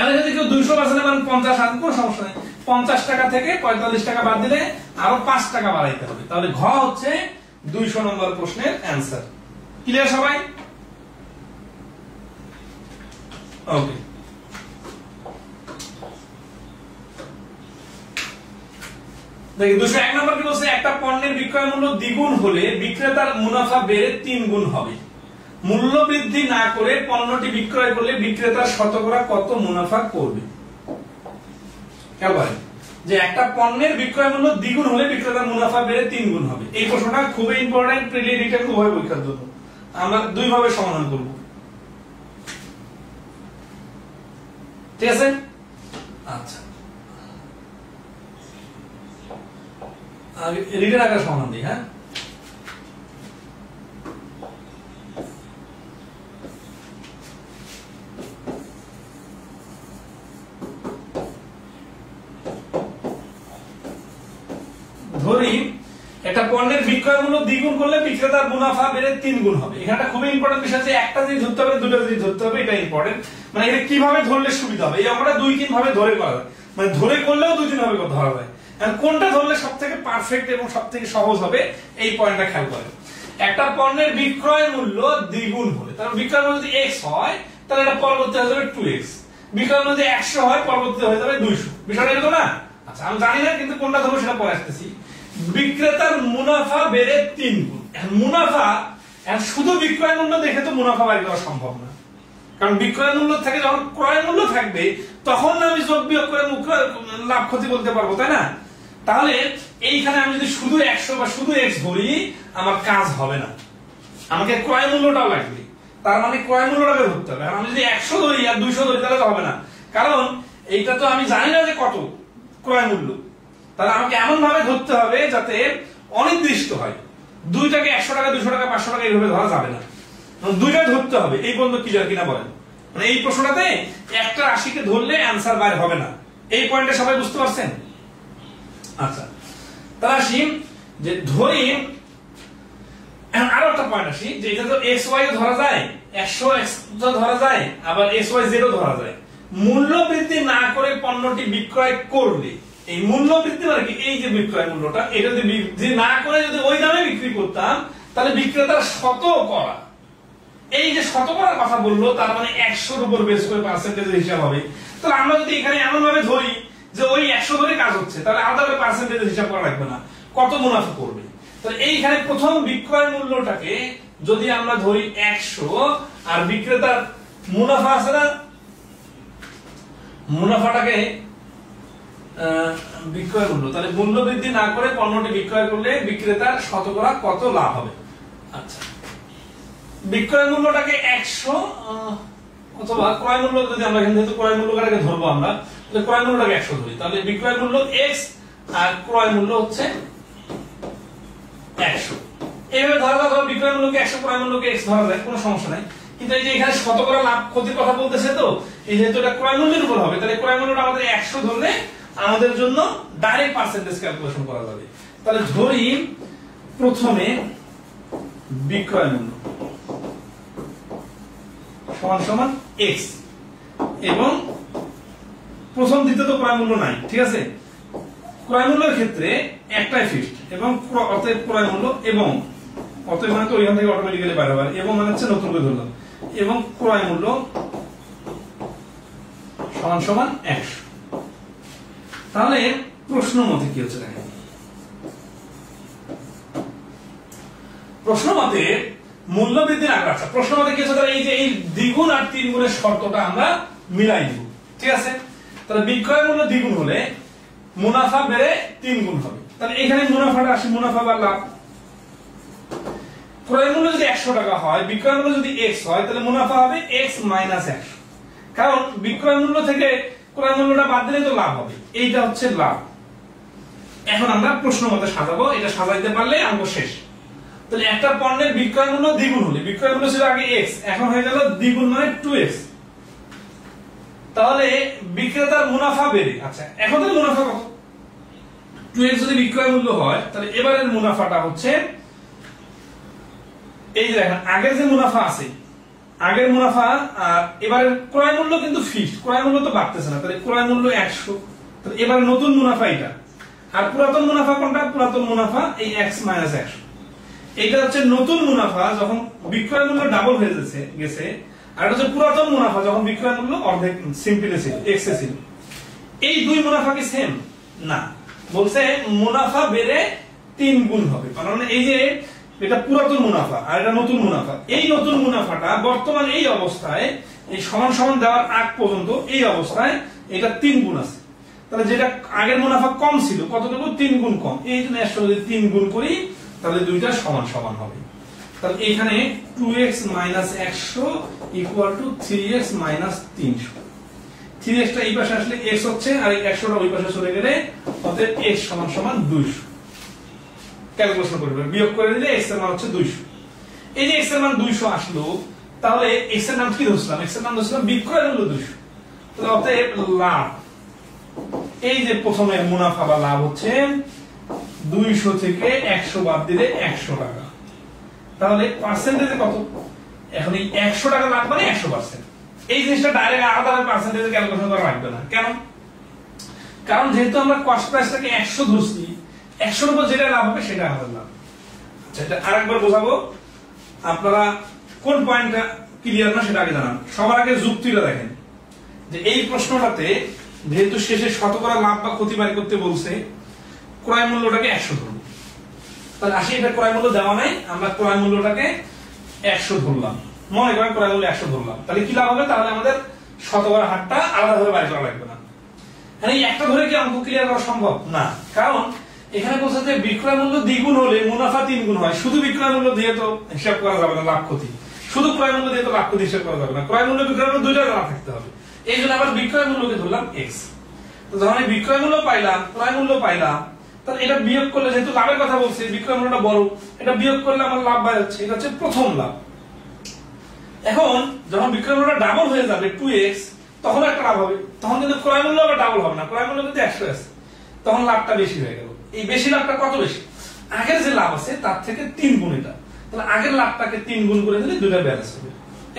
এখন যদি কেউ 200% মান 50 আনবে, কোনো সমস্যা নেই, 50 টাকা থেকে 45 টাকা বাদ দিলে আরো 5 টাকা বাড়াইতে হবে। তাহলে ঘ হচ্ছে 200 নম্বর প্রশ্নের অ্যান্সার। ক্লিয়ার সবাই? ওকে, দেখি 201 নম্বর কি বলছে, একটা পণ্যের বিক্রয় মূল্য দ্বিগুণ হলে বিক্রেতার মুনাফা বেড়ে 3 গুণ হবে। মূল্য বৃদ্ধি না করে পণ্যটি বিক্রয় করলে বিক্রেতার শতকরা কত মুনাফা করবে? খেয়াল করেন যে একটা পণ্যের বিক্রয় মূল্য দ্বিগুণ হলে বিক্রেতার মুনাফা বেড়ে 3 গুণ হবে। এই প্রশ্নটা খুবই ইম্পর্টেন্ট প্রিলি রিটেন উভয় পরীক্ষার জন্য। আমরা দুই ভাবে সমাধান করব, ঠিক আছে? আচ্ছা, রিটেন আকারে সমাধান দিই। হ্যাঁ, ধরি একটা পণ্যের বিক্রয় মূল্য দ্বিগুণ করলে বিক্রেতার মুনাফা বেড়ে 3 গুণ হবে। এখানে খুবই ইম্পর্টেন্ট বিষয় আছে, একটা জিনিস ধরতে হবে, দুটো জিনিস ধরতে হবে, এটা ইম্পর্টেন্ট। মানে এটা কিভাবে ধরলে সুবিধা হবে, এই অঙ্কটা 2-3 ভাবে ধরে করা যায়, মানে ধরে করলেও 2-3 ভাবে ধরা যায়। আর কোনটা ধরলে সবথেকে পারফেক্ট এবং সবথেকে সহজ হবে এই পয়েন্টটা খেয়াল করেন। একটা পণ্যের বিক্রয় মূল্য দ্বিগুণ হলে, তার বিক্রয় মূল্য যদি x হয় তাহলে এটা পরবর্তী হয়ে যাবে 2x। বিক্রয় মূল্য যদি 100 হয় পরবর্তী হয়ে যাবে 200। বিষয়টা এরকম না? আচ্ছা, আমি জানি না কিন্তু কোনটা ধরবো সেটা পরে আসতেছি। বিক্রেতার মুনাফা বেড়ে 3 গুণ। মুনাফা শুধু বিক্রয় মূল্য দেখে তো মুনাফা বাড়ি দেওয়া সম্ভব না, কারণ বিক্রয় মূল্য থেকে যখন ক্রয় মূল্য থাকবে তখন আমি যোগ বিয়োগ করে লাভ ক্ষতি বলতে পারবো, তাই না? তাহলে এইখানে আমি যদি শুধু 100 বা শুধু x ধরি আমার কাজ হবে না, আমাকে ক্রয় মূল্যটাও লাগবে। তার মানে ক্রয় মূল্যটাকে ধরতে হবে। আর আমি যদি 100 ধরি আর 200 ধরি তাহলে তো হবে না, কারণ এইটা তো আমি জানি না যে কত ক্রয় মূল্য। তাহলে আমাকে এমন ভাবে ধরতে হবে যাতে অনির্দিষ্ট হয়। দুইটাকে 100 টাকা 200 টাকা 500 টাকা এইভাবে ধরা যাবে না, দুইটা ধরতে হবে। এই পর্যন্ত ক্লিয়ার কিনা বলেন? মানে এই প্রশ্নটাতে একটা রাশিকে ধরলে অ্যান্সার বাইর হবে না। এই পয়েন্টে সবাই বুঝতে পারছেন? আচ্ছা, তাহলে আসি যে ধরি আরো একটা পয়েন্ট আসি যে এটা তো এক্স ওয়াই ধরা যায়, 100x ধরা যায়, আবার xyz ধরা যায়। মূল্য বৃদ্ধি না করে পণ্যটি বিক্রয় করলে, এই মূল্য বৃদ্ধি মানে কি, এই যে বিক্রয় মূল্যটা এটা যদি বৃদ্ধি না করে যদি ওই দামে বিক্রি করতাম তাহলে বিক্রেতার শতকরা, এই যে শতকরার কথা বললো তার মানে 100 এর উপর বেস করে পার্সেন্টেজের হিসাব হবে। তাহলে আমরা যদি এখানে এমন ভাবে ধরি যে ওই 100 ধরে কাজ হচ্ছে, তাহলে আলাদা করে পার্সেন্টেজের হিসাব করা লাগবে না, কত মুনাফা করবে। তাহলে এইখানে প্রথম বিক্রয় মূল্যটাকে যদি আমরা ধরি 100 আর বিক্রেতার মুনাফা আছে না, মুনাফাটাকে বিক্রয় মূল্য, তাহলে মূল্য বৃদ্ধি না করে পণ্যটি বিক্রয় করলে বিক্রেতার শতকরা কত লাভ হবে। আচ্ছা, বিক্রয় মূল্যটাকে 100 অথবা ক্রয় মূল্য যদি আমরা এখান থেকে ক্রয় মূল্যটাকে ধরবো, আমরা তাহলে ক্রয় মূল্যটাকে 100 ধরি, তাহলে বিক্রয় মূল্য x আর ক্রয় মূল্য হচ্ছে 100। এইভাবে ধরা যায় বিক্রয় মূল্যকে 100 ক্রয় মূল্যকে x ধরা যায়, কোনো সমস্যা নাই। কিন্তু এই যে এখানে শতকরা লাভ ক্ষতির কথা বলতেছে, তো এই যেহেতু এটা ক্রয় মূল্যের উপর হবে, তাহলে ক্রয় মূল্যটা আমাদের 100 ধরলে আমাদের জন্য ডাইরেক্ট পার্সেন্টেজ ক্যালকুলেশন করা যাবে। তাহলে ধরি প্রথমে বিক্রয় মূল্য সমান সমান x এবং প্রথম দ্বিতীয় তো ক্রয় মূল্য নাই, ঠিক আছে? ক্রয় মূল্যের ক্ষেত্রে একটাই ফিক্সড এবং অতএব ক্রয় মূল্য এবং অতএব মানে তো ওইখান থেকে অটোমেটিক্যালি বাইরে হবে, এবং মানে হচ্ছে নতুন করে ধরলাম, এবং ক্রয় মূল্য সমান সমান 100। তাহলে প্রশ্ন মতে কি হচ্ছে দেখেন, প্রশ্ন মতে মূল্য বৃদ্ধির আগে, আচ্ছা প্রশ্ন মতে কি হচ্ছে, তাহলে এই যে এই দ্বিগুণ আর 3 গুণের শর্তটা আমরা মিলাই দিব, ঠিক আছে? তাহলে বিক্রয় মূল্য দ্বিগুণ হলে মুনাফা বেড়ে 3 গুণ হবে। তাহলে এখানে মুনাফাটা আসে, মুনাফা বা লাভ। ক্রয় মূল্য যদি 100 টাকা হয়, বিক্রয় মূল্য যদি x হয়, তাহলে মুনাফা হবে x - 100, কারণ বিক্রয় মূল্য থেকে ক্রয় মূল্যটা বাদ দিলে তো লাভ হবে, এইটা হচ্ছে লাভ। এখন আমরা প্রশ্ন মতে সাজাবো, এটা সাজাইতে পারলে অঙ্ক শেষ। তাহলে একটা পণ্যের বিক্রয় মূল্য দ্বিগুণ হলে, বিক্রয় মূল্য ছিল আগে x, এখন হয়ে গেল দ্বিগুণ মানে 2x, তাহলে বিক্রেতার মুনাফা বেড়ে, আচ্ছা এখন তাহলে মুনাফা কত, 2x যদি বিক্রয় মূল্য হয়, তাহলে এবারের মুনাফাটা হচ্ছে এই যে দেখেন আগের যে মুনাফা আছে, আগের মুনাফা আর এবারের ক্রয় মূল্য কিন্তু ফিক্সড, ক্রয় মূল্য তো বাড়তেছে না, তাহলে ক্রয় মূল্য 100, তাহলে এবারে নতুন মুনাফা এটা, আর পুরাতন মুনাফা কোনটা, পুরাতন মুনাফা এই x - 100, এইটা হচ্ছে নতুন মুনাফা যখন বিক্রয় মূল্য ডাবল হয়ে গেছে, আর এটা হচ্ছে পুরাতন মুনাফা যখন বিক্রয় মূল্য অর্ধেক সিম্পলি ছিল, x এ ছিল। এই দুই মুনাফা কি সেম না? বলছে মুনাফা বেড়ে 3 গুণ হবে, কারণ এই যে এটা পুরাতন মুনাফা আর এটা নতুন মুনাফা, এই নতুন মুনাফাটা বর্তমান এই অবস্থায় এই সমান সমান দেওয়ার আগ পর্যন্ত এই অবস্থায় এটা 3 গুণ আছে। তাহলে যেটা আগের মুনাফা কম ছিল কতটুকু, 3 গুণ কম। এই জন্য এর সঙ্গে 3 গুণ করি তাহলে দুইটা সমান সমান হবে। তাহলে এখানে 2x - 100 = 3x - 300। 3x টা এই পাশে আসলে x হচ্ছে আর এই 100 টা ওই পাশে চলে গেলে অতএব x = 200। ক্যালকুলেশন করবেন, বিয়োগ করে দিলে x এর মান হচ্ছে 200। এই যে x এর মান 200 আসলো, তাহলে x এর নাম কি ধরছিলাম, x এর নাম ধরছিলাম বিক্রয় মূল্য 200। তাহলে অতএব লাভ, এই যে প্রথমে মুনাফা বা লাভ হচ্ছে 200 থেকে 100 বাদ দিলে 100 টাকা। তাহলে পার্সেন্টেজে কত, এখন এই 100 টাকা লাভ মানে 100%। এই জিনিসটা ডাইরেক্ট আলাদা পার্সেন্টেজে ক্যালকুলেশন করা লাগবে না। কেন? কারণ যেহেতু আমরা কস্ট প্রাইসটাকে 100 ধরছি, 100 এর উপর যেটা লাভ হবে সেটা আমাদের লাভ। আচ্ছা, এটা আরেকবার বোঝাবো, আপনারা কোন পয়েন্টটা ক্লিয়ার না সেটা আগে জানান। সবার আগে যুক্তিটা দেখেন যে এই প্রশ্নটাতে যেহেতু শেষে শতকরা লাভ বা ক্ষতি বাড়ি করতে বলছে, ক্রয় মূল্যটাকে 100 ধরবো। তাহলে আসি, এটা ক্রয় মূল্য দেওয়া নাই, আমরা ক্রয় মূল্যটাকে 100 ধরলাম। মনে করেন ক্রয় মূল্য 100 ধরলাম, তাহলে কি লাভ হবে, তাহলে আমাদের শতকরা হারটা আলাদাভাবে বাড়ি করা লাগবে না। এই একটা ধরে কি অঙ্ক ক্লিয়ার করা সম্ভব না? কারণ এখানে বলছে যে বিক্রয় মূল্য দ্বিগুণ হলে মুনাফা 3 গুণ হয়। শুধু বিক্রয় মূল্য দিয়ে তো হিসাব করা যাবে না লাভ ক্ষতি, শুধু ক্রয় মূল্য দিয়ে তো লাভ ক্ষতি হিসাব করা যাবে না। ক্রয় মূল্য বিক্রয় মূল্য দুইটা জানা থাকতে হবে। এই জন্য আবার বিক্রয় মূল্যকে ধরলাম x। তো যখন আমি বিক্রয় মূল্য পাইলাম, ক্রয় মূল্য পাইলাম, তাহলে এটা বিয়োগ করলে, যেহেতু লাভের কথা বলছি, বিক্রয় মূল্যটা বড়, এটা বিয়োগ করলে আমার লাভ বাড়ে হচ্ছে, এটা হচ্ছে প্রথম লাভ। এখন যখন বিক্রয় মূল্যটা ডাবল হয়ে যাবে 2x, তখন একটা লাভ হবে। তখন কিন্তু ক্রয় মূল্য আবার ডাবল হবে না, ক্রয় মূল্য কিন্তু 100 আছে, তখন লাভটা বেশি হয়ে গেল। এই বেশি লাভটা কত বেশি, আগের যে লাভ আছে তার থেকে 3 গুণ এটা। তাহলে আগের লাভটাকে 3 গুণ করে দিলে দুইটা ব্যালেন্স হবে।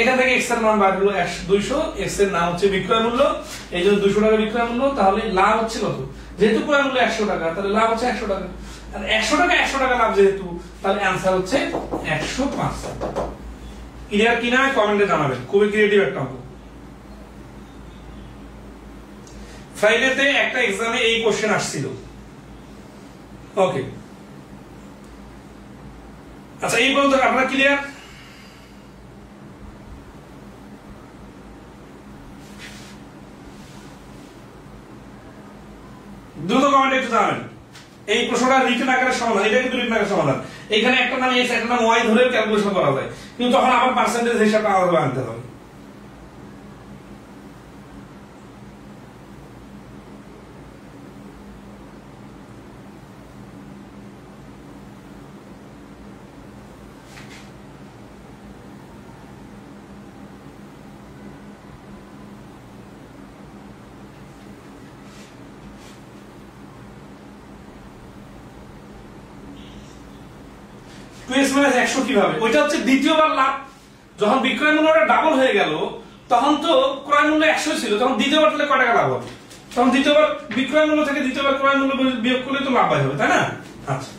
এখান থেকে x এর মান বার হলো 200, x এর নাম হচ্ছে বিক্রয় মূল্য, এই জন্য 200 টাকা বিক্রয় মূল্য। তাহলে লাভ হচ্ছে কত, যেহেতু ক্রয় মূল্য 100 টাকা, তাহলে লাভ হচ্ছে 100 টাকা। আর 100 টাকা লাভ যেহেতু, তাহলে অ্যানসার হচ্ছে 105। ক্লিয়ার কিনা কমেন্টে জানাবেন, খুবই ক্রিয়েটিভ একটা অঙ্ক। ফ্রাইডেতে একটা এক্সামে এই কোশ্চেন আসছিল। ওকে, আচ্ছা, এই পর্যন্ত আপনারা ক্লিয়ার? দ্রুত কমেন্টে একটু জানাবেন। এই প্রশ্নটা রিটেন আকারে সমাধান, এটা কিন্তু রিটেন আকারে সমাধান। এখানে একটা নাম x, একটা নাম y ধরে ক্যালকুলেশন করা যায়, কিন্তু তখন আবার পার্সেন্টেজ হিসাবটা আলাদা আনতে হবে। কিভাবে, ওইটা হচ্ছে দ্বিতীয়বার লাভ। যখন বিক্রয় মূল্যটা ডাবল হয়ে গেল, তখন তো ক্রয় মূল্য 100 ছিল, তখন দ্বিতীয়বার তাহলে কয় টাকা লাভ হবে? তখন দ্বিতীয়বার বিক্রয় মূল্য থেকে দ্বিতীয়বার ক্রয় মূল্য বিয়োগ করলে তো লাভ হবে, তাই না? আচ্ছা,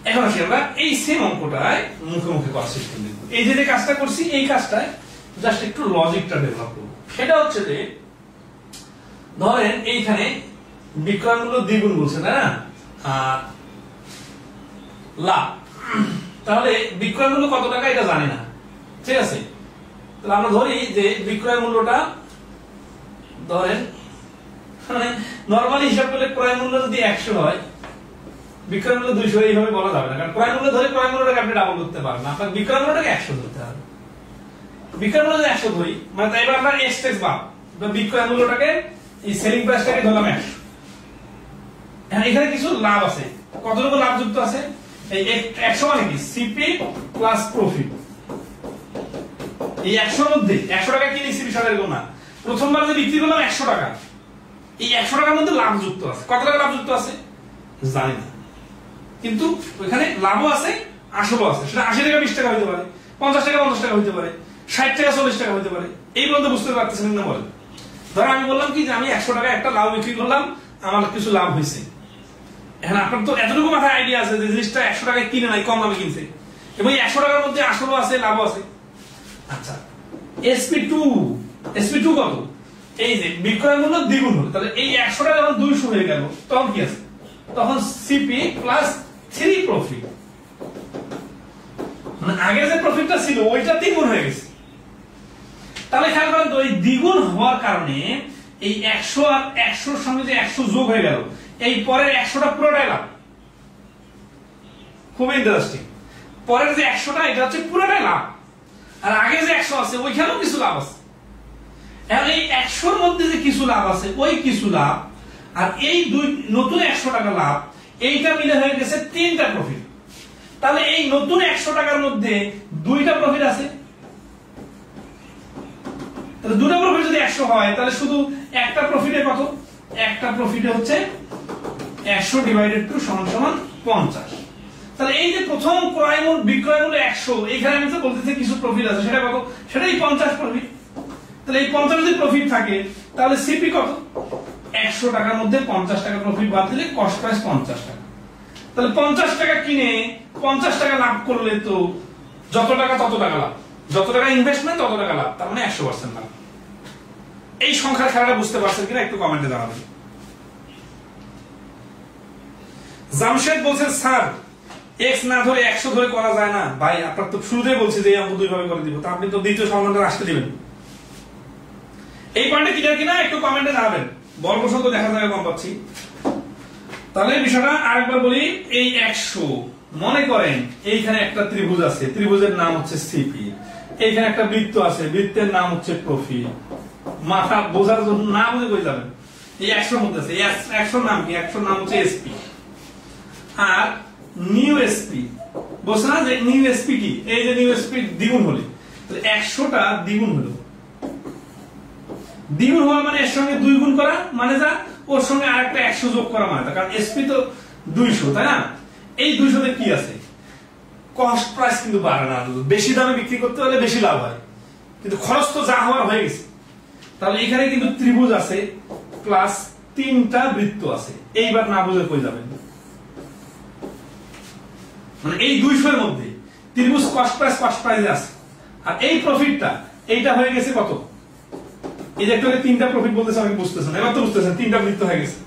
এখন আসি আমরা এই সেম অঙ্কটায় মুখে মুখে করার সিস্টেম দেখব। এই যে কাজটা করছি, এই কাজটায় জাস্ট একটু লজিকটা ডেভেলপ করব। সেটা হচ্ছে যে ধরেন এইখানে বিক্রয় মূল্য দ্বিগুণ বলছে, তাই না? আর লাভ, তাহলে বিক্রয় মূল্য কত টাকা এটা জানি না, ঠিক আছে? তাহলে আমরা ধরি যে বিক্রয় মূল্যটা ধরেন, মানে নরমালি হিসাব করলে ক্রয় মূল্য যদি 100 হয়, বিক্রয় মূল্য 200, এইভাবে বলা যাবে না। কারণ ক্রয় মূল্য ধরে ক্রয় মূল্যটাকে আপনি ডাবল করতে পারবেন না, আপনার বিক্রয় মূল্যটাকে 100 ধরতে হবে। বিক্রয় মূল্য যদি 100 ধরি, মানে তাই এবার আমরা এক্স টেক্স বাদ, বিক্রয় মূল্যটাকে, এই সেলিং প্রাইসটাকে ধরলাম 100। এখানে কিছু লাভ আছে, কতটুকু লাভ যুক্ত আছে? এই 100 মানে কি, সিপি প্লাস প্রফিট। এই 100 এর মধ্যে 100 টাকা কি লিখছি বিষয় এরকম না, প্রথমবার যে বিক্রি করলাম 100 টাকা, এই 100 টাকার মধ্যে লাভ যুক্ত আছে। কত টাকা লাভ যুক্ত আছে জানি না, কিন্তু ওখানে লাভও আছে, আসলও আছে। সেটা 80 টাকা 20 টাকা হইতে পারে, 50 টাকা 50 টাকা হইতে পারে, 60 টাকা 40 টাকা হইতে পারে। এই পর্যন্ত বুঝতে পারতেছেন না? বলেন, ধর আমি বললাম কি যে আমি 100 টাকা একটা লাভ বিক্রি করলাম, আমার কিছু লাভ হয়েছে। এখন আপনার তো এতটুকু মাথায় আইডিয়া আছে যে জিনিসটা 100 টাকায় কিনে নাই, কম দামে কিনছে, এবং 100 টাকার মধ্যে আসলও আছে, লাভও আছে। আচ্ছা, SP2 কত? এই যে বিক্রয় মূল্য দ্বিগুণ হলো, তাহলে এই 100 টাকা যখন 200 হয়ে গেল, তখন কি আছে? তখন সিপি প্লাস 3 প্রফিট, মানে আগে যে প্রফিটটা ছিল ওইটা দ্বিগুণ হয়ে গেছে। তাহলে খেয়াল করেন তো, এই দ্বিগুণ হওয়ার কারণে এই 100 আর 100 এর সঙ্গে যে 100 যোগ হয়ে গেল, এই পরের 100টা পুরোটাই লাভ। খুব ইন্টারেস্টিং, পরের যে 100টা এটা হচ্ছে পুরোটাই লাভ, আর আগে যে 100 আছে ওইখানেও কিছু লাভ আছে। এখন এই 100 এর মধ্যে যে কিছু লাভ আছে ওই কিছু লাভ আর এই দুই নতুন 100 টাকা লাভ, এইটা মিলে হয়ে গেছে 3টা প্রফিট। তাহলে এই নতুন 100 টাকার মধ্যে 2টা প্রফিট আছে। তাহলে 2টা প্রফিট যদি 100 হয় তাহলে শুধু একটা প্রফিটে কত? একটা প্রফিটে হচ্ছে 100 ডিভাইডেড 2 সমান সমান 50। তাহলে এই যে প্রথম ক্রয় মূল্য বিক্রয় মূল্য 100, এইখানে আমি যে বলতেছি কিছু প্রফিট আছে, সেটা কত? সেটাই 50 প্রফিট। তাহলে এই 50 যদি প্রফিট থাকে তাহলে সিপি কত? 100 টাকার মধ্যে 50 টাকা প্রফিট বাদ দিলে কস্ট প্রাইস 50 টাকা। তাহলে 50 টাকা কিনে 50 টাকা লাভ করলে তো যত টাকা তত টাকা লাভ, যত টাকা ইনভেস্টমেন্ট তত টাকা লাভ, তার মানে 100% লাভ। এই সংখ্যার খেলাটা বুঝতে পারছেন কিনা একটু কমেন্টে জানাবেন। জামশেদ বলছেন স্যার x না ধরে 100 ধরে করা যায় না? ভাই আপনার তো শুরুতেই বলছি যে এই অঙ্ক দুই ভাবে করে দিব, তা আপনি তো দ্বিতীয় সমাধানটা আসতে দিবেন। এই পয়েন্টে ক্লিয়ার কিনা একটু কমেন্টে জানাবেন। বর্গ সংখ্যা দেখা যায় কম পাচ্ছি। তাহলে বিষয়টা আরেকবার বলি, এই 100 মনে করেন এইখানে একটা ত্রিভুজ আছে, ত্রিভুজের নাম হচ্ছে সিপি, এইখানে একটা বৃত্ত আছে, বৃত্তের নাম হচ্ছে প্রফিট। মাথা বোঝার জন্য না বুঝে কই যাবেন, এই 100 মধ্যে আছে, এই 100 নাম কি? 100 নাম হচ্ছে এসপি আর নিউ এসপি। বলছে না যে নিউ এসপি কি? এই যে নিউ এসপি দ্বিগুণ হলে, তাহলে 100টা দ্বিগুণ হলো। দ্বিগুণ হওয়া মানে এর সঙ্গে 2 গুণ করা মানে যা, ওর সঙ্গে আরেকটা 100 যোগ করা মানে, কারণ এসপি তো 200, তাই না? এই 200 তে কি আছে? কস্ট প্রাইস কিন্তু বাড়ে না, বেশি দামে বিক্রি করতে হলে বেশি লাভ হয়, কিন্তু খরচ তো যা হওয়ার হয়ে গেছে। তাহলে এখানে কিন্তু ত্রিভুজ আছে প্লাস 3টা বৃত্ত আছে। এইবার না বুঝে কই যাবেন, মানে এই 200 এর মধ্যে ত্রিভুজ কস্ট প্রাইস আছে, আর এই প্রফিটটা এইটা হয়ে গেছে কত? এই যে একটা 3টা প্রফিট বলতেছে, আমি বুঝতেছেন, এবার তো বুঝতেছেন 3টা বৃত্ত হয়ে গেছে।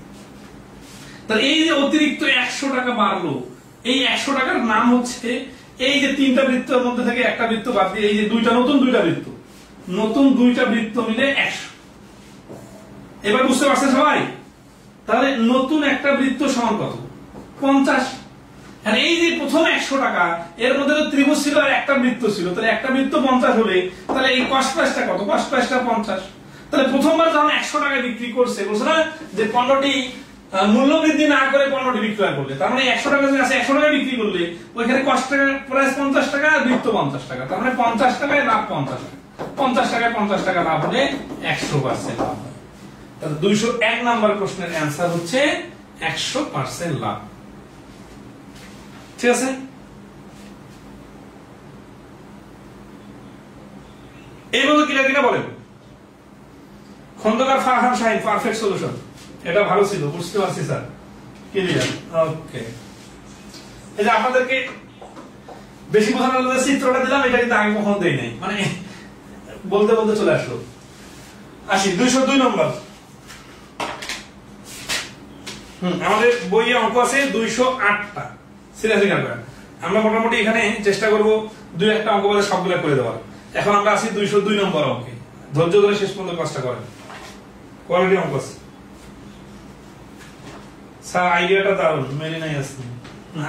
তাহলে এই যে অতিরিক্ত 100 টাকা বাড়লো, এই 100 টাকার নাম হচ্ছে এই যে 3টা বৃত্তের মধ্যে থেকে একটা বৃত্ত বাদ দিয়ে এই যে নতুন দুইটা বৃত্ত মিলে 100। এবার বুঝতে পারছেন সবাই? তাহলে নতুন একটা বৃত্ত সমান কত? 50। আর এই যে প্রথম 100 টাকা, এর মধ্যে তো ত্রিভুজ ছিল আর একটা বৃত্ত ছিল, তাহলে একটা বৃত্ত 50 হলে তাহলে এই কস্ট প্রাইসটা কত? কস্ট প্রাইসটা 50। তাহলে প্রথমবার যখন 100 টাকায় বিক্রি করছে, বলছে না যে 15টি মূল্য বৃদ্ধি না করে 15টি বিক্রয় করলে, তার মানে 100 টাকা যে আছে 100 টাকা বিক্রি করলে ওইখানে কস্ট প্রাইস 50 টাকা আর বৃত্ত 50 টাকা, তার মানে 50 টাকায় লাভ 50 টাকা। 50 টাকায় 50 টাকা লাভ হলে 100% লাভ হয়। তাহলে 201 নাম্বার প্রশ্নের অ্যান্সার হচ্ছে 100% লাভ। ঠিক আছে? এইভাবে কিনা বলেন। Khondokar Farhan Shahin, perfect solution. এটা ভালো ছিল, বুঝতে পারছি স্যার, ক্লিয়ার। ওকে, এই যে আপনাদেরকে বেশি বোঝানোর জন্য চিত্রটা দিলাম, এটা কিন্তু আগে কখনো দেই নাই, মানে বলতে বলতে চলে আসলো। আসি 202 নম্বর। আমাদের বইয়ে অঙ্ক আছে 208টা। সিরিয়াসলি খেয়াল করেন, আমরা মোটামুটি এখানে চেষ্টা করবো 2-1টা অঙ্ক বলে সবগুলো করে দেওয়ার। এখন আমরা আছি 202 নম্বর অঙ্কে। ধৈর্য ধরে শেষ পর্যন্ত কাজটা করেন, কোয়ালিটি অঙ্ক আছে। স্যার আইডিয়াটা দারুণ, মেনে নাই আসছে।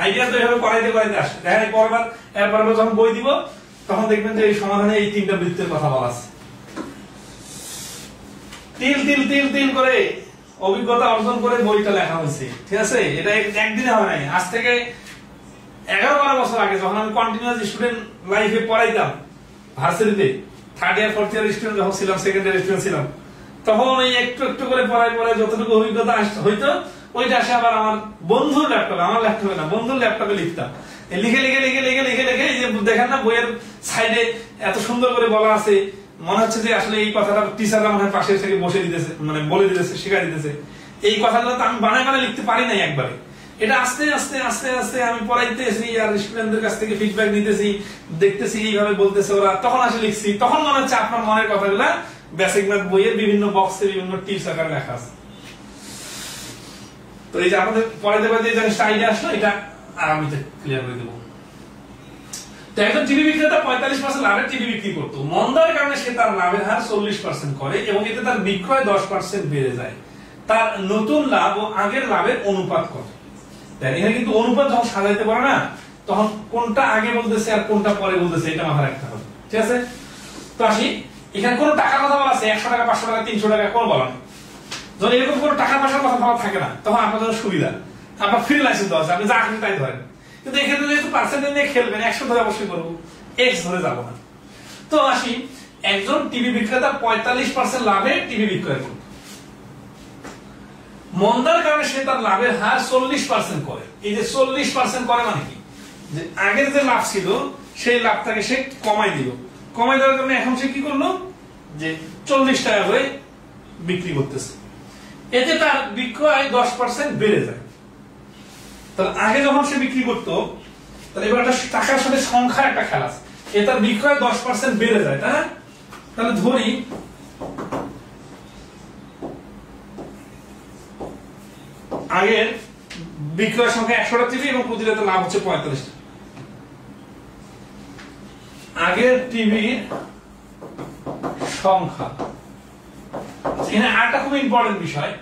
আইডিয়া তো এভাবে করাইতে আসে। দেখেন এরপর যখন বই দিব তখন দেখবেন যে এই সমাধানে এই 3টা বৃত্তের কথা বলা আছে। তিল করে অভিজ্ঞতা অর্জন করে বইটা লেখা হয়েছে। ঠিক আছে? এটা একদিনে হয় নাই। আজ থেকে 11-12 বছর আগে যখন আমি কন্টিনিউয়াস স্টুডেন্ট লাইফে পড়াইতাম, ভার্সিটিতে 3rd ইয়ার 4th ইয়ার স্টুডেন্ট যখন ছিলাম, 2nd ইয়ার স্টুডেন্ট ছিলাম, তখন এই একটু করে পড়ায় যতটুকু অভিজ্ঞতা হইতো ওইটা আসে আবার আমার বন্ধুর ল্যাপটপে, আমার ল্যাপটপে না, বন্ধুর ল্যাপটপে লিখতাম। লিখে এই যে দেখেন না বইয়ের সাইডে এত সুন্দর করে বলা আছে, মনে হচ্ছে যে আসলে এই কথাটা টিচাররা মনে হয় পাশে থেকে বসে দিতেছে, মানে বলে দিতেছে, শিখাই দিতেছে। এই কথাগুলো তো আমি বানায় লিখতে পারি নাই একবারে। এটা আস্তে আস্তে আমি পড়াইতেছি আর স্টুডেন্টদের কাছ থেকে ফিডব্যাক নিতেছি, দেখতেছি এইভাবে বলতেছে ওরা, তখন আসে লিখছি। তখন মনে হচ্ছে আপনার মনের কথাগুলা বেসিক ম্যাথ বইয়ের বিভিন্ন বক্সে বিভিন্ন টিপস আকারে লেখা আছে। তো এই যে আপনাদের পরে দেবে যে জিনিসটা আইডিয়া আসলো, এটা আমি ক্লিয়ার করে দেবো। তো একজন টিভি বিক্রেতা 45% লাভের টিভি বিক্রি করতো, মন্দার কারণে সে তার লাভের হার 40% করে এবং এতে তার বিক্রয় 10% বেড়ে যায়। তার নতুন লাভ ও আগের লাভের অনুপাত কত? দেখেন এখানে কিন্তু অনুপাত যখন সাজাইতে পারে না, তখন কোনটা আগে বলতেছে আর কোনটা পরে বলতেছে এটা মাথায় রাখতে হবে, ঠিক আছে? তো আসি, এখানে কোনো টাকার কথা বলা আছে 100 টাকা 500 টাকা 300 টাকা কোনো বলা নেই। যখন এরকম কোনো টাকা পয়সার কথা বলা থাকে না, তখন আপনার জন্য সুবিধা, আপনার ফ্রি লাইসেন্স দেওয়া আছে, আপনি যা খুশি তাই ধরেন। কিন্তু এক্ষেত্রে যেহেতু পার্সেন্টেজ নিয়ে খেলবেন, 100 ধরে অবশ্যই করবো, X ধরে যাবো না। তো আসি, একজন টিভি বিক্রেতা 45% লাভে টিভি বিক্রয় করত, মন্দার কারণে সে তার লাভের হার 40% করে। এই যে 40% করে মানে কি, যে আগের যে লাভ ছিল সেই লাভটাকে সে কমাই দিল, কমাই দেওয়ার কারণে এখন সে কি করলো, যে 40 টাকা করে বিক্রি করতেছে, এতে তার বিক্রয় 10% বেড়ে যায়। তাহলে আগে যখন সে বিক্রি করতো, তাহলে এবার একটা টাকার সাথে সংখ্যার একটা খেলা আছে, এ তার বিক্রয় 10% বেড়ে যায়, তাই না? তাহলে ধরি আগের বিক্রয় সংখ্যা 100টা টিভি এবং প্রতিটা লাভ হচ্ছে 45 টা। আগের টিভির সংখ্যা, এখানে আরেকটা খুব ইম্পর্টেন্ট বিষয়,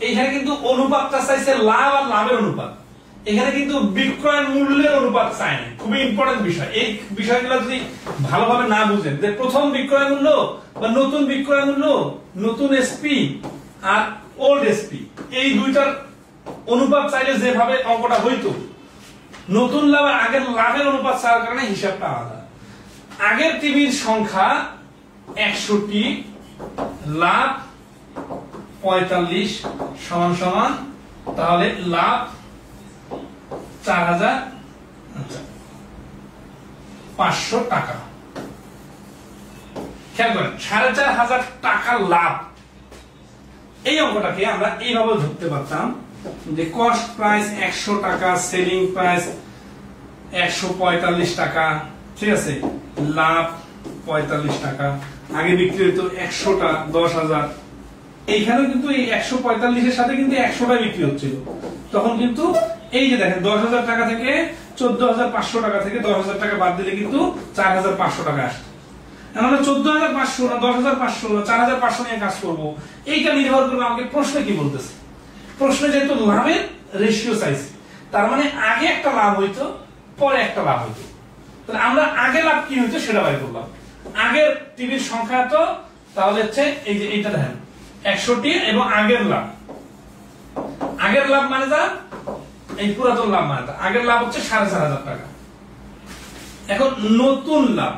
এইখানে কিন্তু অনুপাতটা চাইছে লাভ আর লাভের অনুপাত, এখানে কিন্তু বিক্রয় মূল্যের অনুপাত চায় না। খুবই ইম্পর্টেন্ট বিষয়, এই বিষয়গুলো যদি ভালোভাবে না বুঝেন, যে প্রথম বিক্রয় মূল্য বা নতুন বিক্রয় মূল্য, নতুন এসপি আর ওল্ড এসপি, এই দুইটার অনুপাত চাইলে যেভাবে অঙ্কটা হইতো, নতুন লাভ আর আগের লাভের অনুপাত চাওয়ার কারণে হিসাবটা আলাদা। আগের টিভির সংখ্যা 100টি, লাভ 45 সমান সমান, তাহলে লাভ 4500 টাকা। খেয়াল করেন 4500 টাকা লাভ, এই অঙ্কটাকে আমরা এইভাবে ধরতে পারতাম যে কস্ট প্রাইস 100 টাকা, সেলিং প্রাইস 145 টাকা, ঠিক আছে, লাভ 45 টাকা। আগে বিক্রি হতো 100টা 10,000, এইখানে কিন্তু এই 145 এর সাথে কিন্তু 100টা বিক্রি হচ্ছিল, তখন কিন্তু এই যে দেখেন 10,000 টাকা থেকে 14,500 টাকা থেকে 10,000 টাকা বাদ দিলে কিন্তু 4,500 টাকা আসছে। আমরা 14,500 না 10,500 না 4,500 নিয়ে কাজ করবো, এইটা নির্ভর করবে আমাকে প্রশ্নে কি বলতেছে। প্রশ্নে যেহেতু লাভের রেশিও চাইছে, তার মানে আগে একটা লাভ হইতো পরে একটা লাভ হইতো, তাহলে আমরা আগে লাভ কি হইতো সেটা বাই করলাম। আগের টিভির সংখ্যা তো তাহলে হচ্ছে এই যে এইটা দেখেন 100টি এবং আগের লাভ, আগের লাভ মানে যা, এই পুরাতন লাভ মানে তা, আগের লাভ হচ্ছে 4,500 টাকা। এখন নতুন লাভ,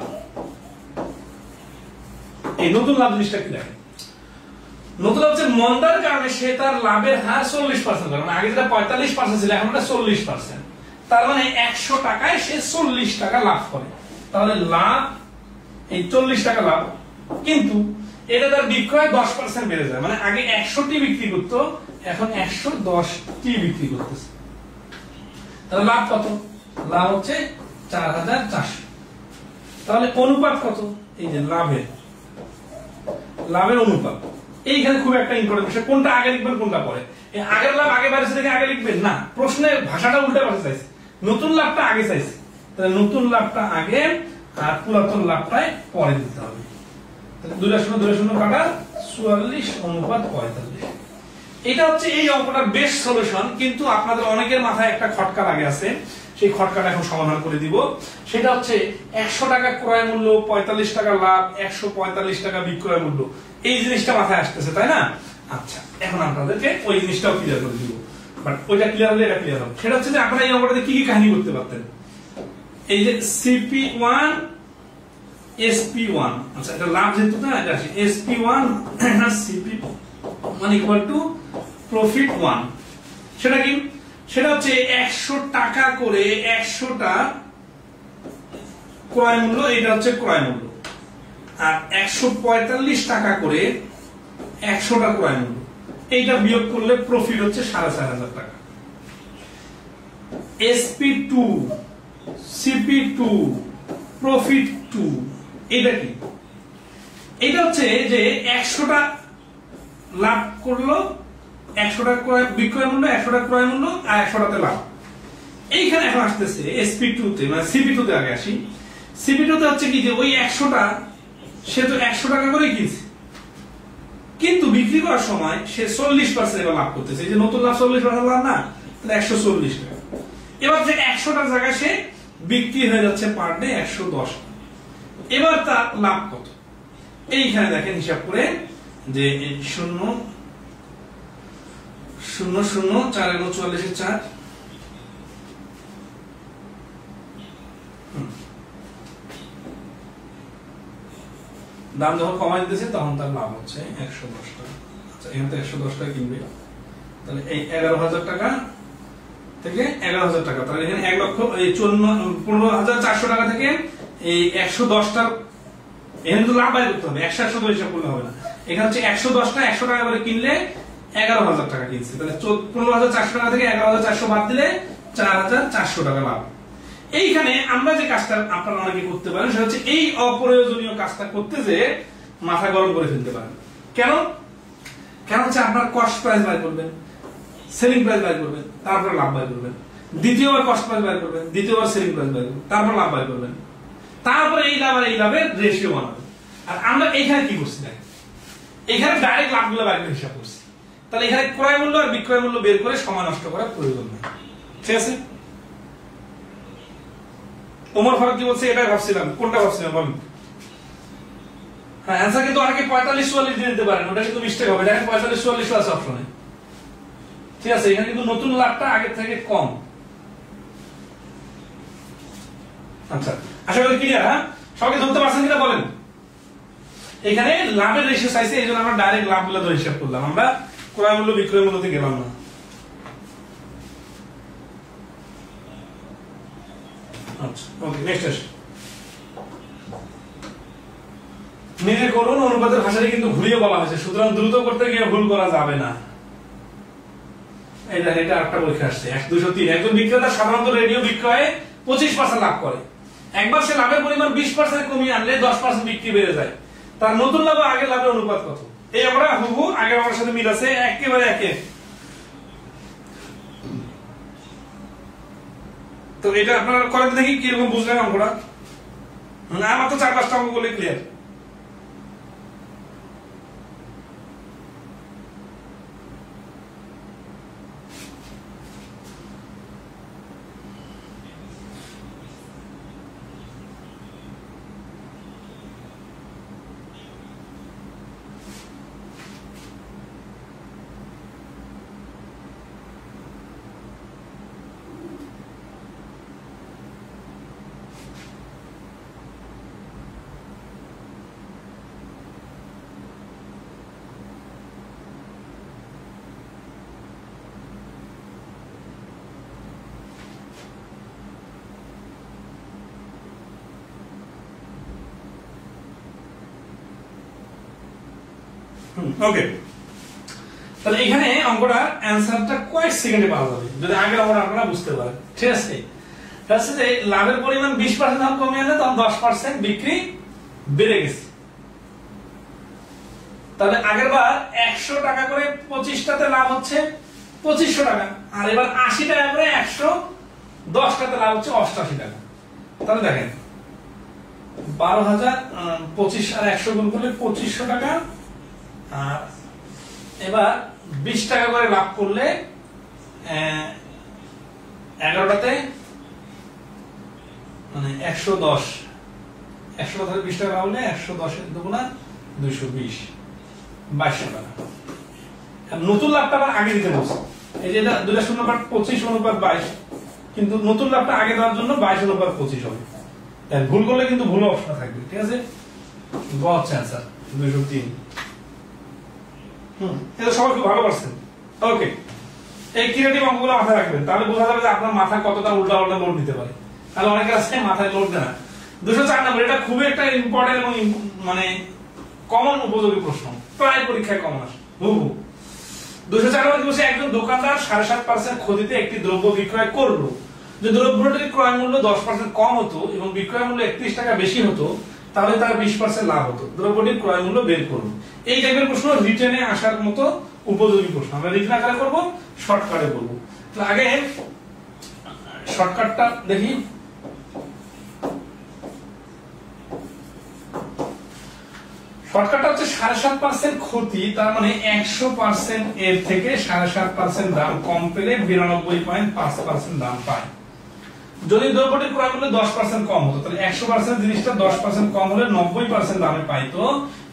এই নতুন লাভ জিনিসটা কি দেখেন, নতুন লাভ হচ্ছে মন্দার কারণে সে তার লাভের হার 40% করে, মানে আগে যেটা 45% ছিল এখন এটা 40%, তার মানে 100 টাকায় সে 40 টাকা লাভ করে। তাহলে লাভ এই 40 টাকা লাভ, কিন্তু এটা তার বিক্রয় 10% বেড়ে যায়, মানে আগে 100টি বিক্রি করতো এখন 110টি বিক্রি করতেছে। তাহলে লাভ কত? লাভ হচ্ছে 4,400। তাহলে অনুপাত কত? এই যে লাভের অনুপাত, এইখানে খুব একটা ইম্পর্টেন্ট বিষয়, কোনটা আগে লিখবেন কোনটা পরে। আগের লাভ আগে বাড়ছে দেখে আগে লিখবেন না, প্রশ্নের ভাষাটা উল্টে পাশে চাইছে, নতুন লাভটা আগে চাইছে, তাহলে নতুন লাভটা আগে আর পুরাতন লাভটাই পরে দিতে হবে। তাহলে 2 কাটা 44:45। এটা হচ্ছে এই অঙ্কটার বেস্ট সলিউশন, কিন্তু আপনাদের অনেকের মাথায় একটা খটকা লাগে আছে, সেই খটকাটা এখন সমাধান করে দিব। সেটা হচ্ছে 100 টাকা ক্রয় মূল্য, 45 টাকা লাভ, 145 টাকা বিক্রয় মূল্য, এই জিনিসটা মাথায় আসতেছে, তাই না? আচ্ছা, এখন আপনাদেরকে ওই জিনিসটাও ক্লিয়ার করে দিব, বাট ওইটা ক্লিয়ার হলে এটা ক্লিয়ার হবে। সেটা হচ্ছে যে আপনারা এই অঙ্কটাতে কি কি কাহিনী করতে পারতেন। এই যে CP1 SP1, আচ্ছা এটা লাভ যেহেতু না, এটা আছে SP1 CP1 equal to profit 1। সেটা কি? সেটা হচ্ছে 100 টাকা করে 100টা ক্রয় মূল্য, এটা হচ্ছে ক্রয় মূল্য, আর 145 টাকা করে 100টা ক্রয় মূল্য, এইটা বিয়োগ করলে প্রফিট হচ্ছে 4,500 টাকা। SP2 CP2 প্রফিট 2, এটা কি? এটা হচ্ছে যে 100টা লাভ করলো 100 টাকা ক্রয় বিক্রয় মূল্য, 100 টাকা ক্রয় মূল্য আর 100 টাকাতে লাভ। এইখানে এখন আসতেছে SP2 তে, মানে CP2 তে আগে আসি। CP2 তে হচ্ছে কি যে ওই 100টা সে তো 100 টাকা করে কিনছে, কিন্তু বিক্রি করার সময় সে 40% এবার লাভ করতেছে। এই যে নতুন লাভ 40% লাভ না, তাহলে 140 টাকা। এবার যে 100টার জায়গায় সে বিক্রি হয়ে যাচ্ছে পার ডে 110 টাকা। এবার তার লাভ কত? এইখানে দেখেন হিসাব করে যে 0 0 0 4 এবং 44 এর 4, দাম যখন কমাই দিতেছে তখন তার লাভ হচ্ছে 110 টাকা। আচ্ছা, এখান থেকে 110 টাকা কিনবে, তাহলে এই 11,000 টাকা থেকে 11,000 টাকা, তাহলে এখানে 1 লক্ষ এই 15,400 টাকা থেকে এই 110টা এখানে তো লাভ বাই করতে হবে, 100 হিসাব করলে হবে না। এখানে হচ্ছে 110টা 100 টাকা করে কিনলে 11,000 টাকা কিনছে, তাহলে 15,400 টাকা থেকে 11,400 বাদ দিলে 4,400 টাকা লাভ। এইখানে আমরা যে কাজটা আপনারা অনেকে করতে পারেন সেটা হচ্ছে এই অপ্রয়োজনীয় কাজটা করতে যে মাথা গরম করে ফেলতে পারেন। কেন? হচ্ছে আপনার কস্ট প্রাইস বাই করবেন, সেলিং প্রাইস বাই করবেন, তারপর লাভ বাই করবেন, দ্বিতীয়বার কস্ট প্রাইস বাই করবেন, দ্বিতীয়বার সেলিং প্রাইস বাই করবেন, তারপর লাভ বাই করবেন, তারপরে এই লাভ আর এই লাভের রেশিও বানাবেন। আর আমরা এইখানে কি করছি দেখেন, এখানে ডাইরেক্ট লাভগুলো বাই করে হিসাব করছি। তাহলে এখানে ক্রয় মূল্য আর বিক্রয় মূল্য বের করে সময় নষ্ট করার প্রয়োজন নেই। ঠিক আছে? ওমর ফারুক কি বলছে এটাই ভাবছিলাম, কোনটা ভাবছিলাম বলুন? হ্যাঁ, অ্যানসার কিন্তু অনেকে 45-44 দিয়ে দিতে পারেন, ওটা কিন্তু মিস্টেক হবে। দেখেন 45-44 আছে অপশনে। ঠিক আছে, এখানে কিন্তু নতুন লাভটা আগের থেকে কম। আচ্ছা, আশা করি ক্লিয়ার। হ্যাঁ, সবাই ধরতে পারছেন কিনা বলেন? এখানে লাভের রেশিও চাইছে, এই জন্য আমরা ডাইরেক্ট লাভগুলো ধরে হিসাব করলাম, আমরা ক্রয় মূল্য বিক্রয় মূল্যতে গেলাম না। আচ্ছা, ওকে, নেক্সট আসি। নিজে করুন অনুপাতের ভাষাটি কিন্তু ঘুরিয়ে বলা হয়েছে, সুতরাং দ্রুত করতে গিয়ে ভুল করা যাবে না। এটা একটা পরীক্ষা আসছে 203। একজন বিক্রেতা সাধারণত রেডিও বিক্রয়ে 25% লাভ করে। একবার সে লাভের পরিমাণ 20% কমিয়ে আনলে 10% বিক্রি বেড়ে যায়। তার নতুন লাভ আগের লাভের অনুপাত কত? এই আমরা হুবহু আগের আমার সাথে মিল আছে, একেবারে একে। তো এটা আপনারা করেন দেখি কিরকম বুঝলেন অঙ্কটা। আমার তো 4-5টা অঙ্ক বলে ক্লিয়ার। ওকে, তাহলে এখানে অঙ্কটার অ্যানসারটা কয়েক সেকেন্ডে পাওয়া যাবে যদি আগের অঙ্কটা আপনারা বুঝতে পারেন। ঠিক আছে, তাহলে যে লাভের পরিমাণ 20% দাম কমে আনলে তখন 10% বিক্রি বেড়ে গেছে। তাহলে আগের বার 100 টাকা করে 25টাতে লাভ হচ্ছে 2500 টাকা, আর এবার 80 টাকা করে 110টাতে লাভ হচ্ছে 88 টাকা। তাহলে দেখেন 12,000 25 আর 100 গুণ করলে 2500 টাকা, আর এবার 20 টাকা করে লাভ করলে 11টাতে মানে 110, 100 ধরে 20 টাকা হলে 110 এর দুগুণা 220, 2200 টাকা। নতুন লাভটা আবার আগে দিতে বলছে, এই যে এটা 2:25 কিন্তু নতুন লাভটা আগে দেওয়ার জন্য 22:25 হবে। তাই ভুল করলে কিন্তু ভুল অপশন থাকবে। ঠিক আছে, গ হচ্ছে অ্যানসার 203। এটা সবাই খুব ভালো পারছেন। ওকে, এই ক্রিয়েটিভ অঙ্কগুলো মাথায় রাখবেন, তাহলে বোঝা যাবে যে আপনার মাথায় কতটা উল্টা পাল্টা লোড দিতে পারে। তাহলে অনেকে আছে মাথায় লোড দেয় না। 204 নম্বর, এটা খুবই একটা ইম্পর্টেন্ট এবং মানে কমন উপযোগী প্রশ্ন, প্রায় পরীক্ষায় কমন আসে। 204 নম্বর বলছে একজন দোকানদার 7.5% ক্ষতিতে একটি দ্রব্য বিক্রয় করলো। যে দ্রব্যটির ক্রয় মূল্য 10% কম হতো এবং বিক্রয় মূল্য 31 টাকা বেশি হতো, তাহলে তার 20% লাভ হতো। দ্রব্যটির ক্রয় মূল্য বের করুন। এই টাইপের প্রশ্ন রিটেনে আসার মতো উপযোগী প্রশ্ন। আমরা রিটেন আকারে করব, শর্টকাটে করব। তো আগে শর্টকাটটা দেখি। শর্টকাটটা হচ্ছে 7.5% ক্ষতি, তার মানে 100% এর থেকে 7.5% দাম কম পেলে 92.5% দাম পায়। যদি দ্রব্যটির ক্রয় মূল্য 10% কম হতো, তাহলে 100% জিনিসটা 10% কম হলে 90% দামে পাইতো,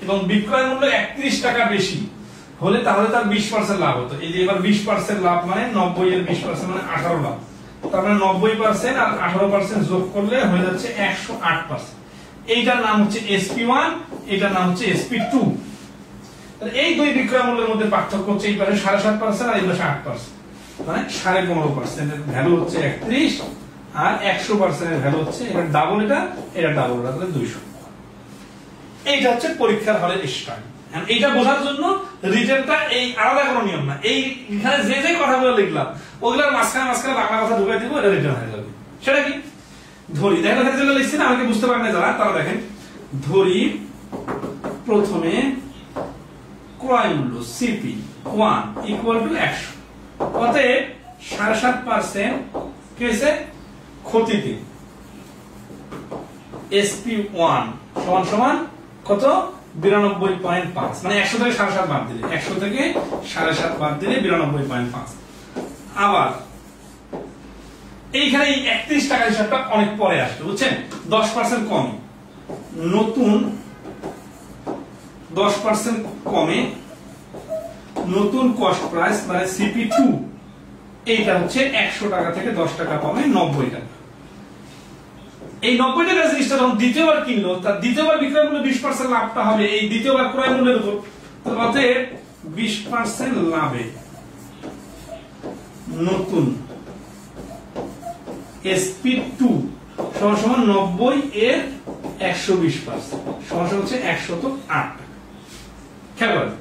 এবং বিক্রয় মূল্য 31 টাকা বেশি হলে তাহলে তার 20% লাভ হতো। এই যে এবার 20% লাভ মানে 90 এর 20% মানে 18 লাভ। তার মানে 90% আর 18% যোগ করলে হয়ে যাচ্ছে 108%। এইটার নাম হচ্ছে SP1, এটার নাম হচ্ছে SP2। এই দুই বিক্রয় মূল্যের মধ্যে পার্থক্য হচ্ছে এই পাশে 7.5% আর এই পাশে 8%, মানে 15.5% এর ভ্যালু হচ্ছে 31 আর 100% এর ভ্যালু হচ্ছে এটা ডাবল, এটা ডাবল, তাহলে 200। এইটা হচ্ছে পরীক্ষার হলের স্টাইল। এইটা বোঝার জন্য রিটেনটা এই আলাদা কোনো নিয়ম না, এই এখানে যে যে কথাগুলো লিখলাম ওগুলোর মাঝখানে বাংলা কথা ঢুকাই দিব, এটা রিটেন হয়ে যাবে। সেটা কি? ধরি, দেখেন এখানে যেগুলো লিখছি না, আমাকে বুঝতে পারেন না যারা, তারা দেখেন। ধরি প্রথমে ক্রয় মূল্য CP1 ইকুয়াল টু 100, অতএব 7.5% কি হয়েছে? ক্ষতিতে SP1 সমান সমান কত? 92.5, মানে 100 থেকে 7.5 বাদ দিলে, 100 থেকে 7.5 বাদ দিলে 92.5। আবার এইখানে 31 টাকা হিসাবটা অনেক পরে আসবে, বুঝছেন? 10% কম, নতুন 10% কমে নতুন কস্ট প্রাইস মানে CP2, এইটা হচ্ছে 100 টাকা থেকে 10 টাকা কমে 90 টাকা। এই 90 টাকা জিনিসটা যখন দ্বিতীয়বার কিনলো, তার দ্বিতীয়বার বিক্রয় মূল্য 20% লাভটা হবে এই দ্বিতীয়বার ক্রয় মূল্যের উপর। অতএব 20% লাভে নতুন SP2 সমান সমান 90 এর 120% সমান সমান হচ্ছে 108 টাকা। খেয়াল করেন,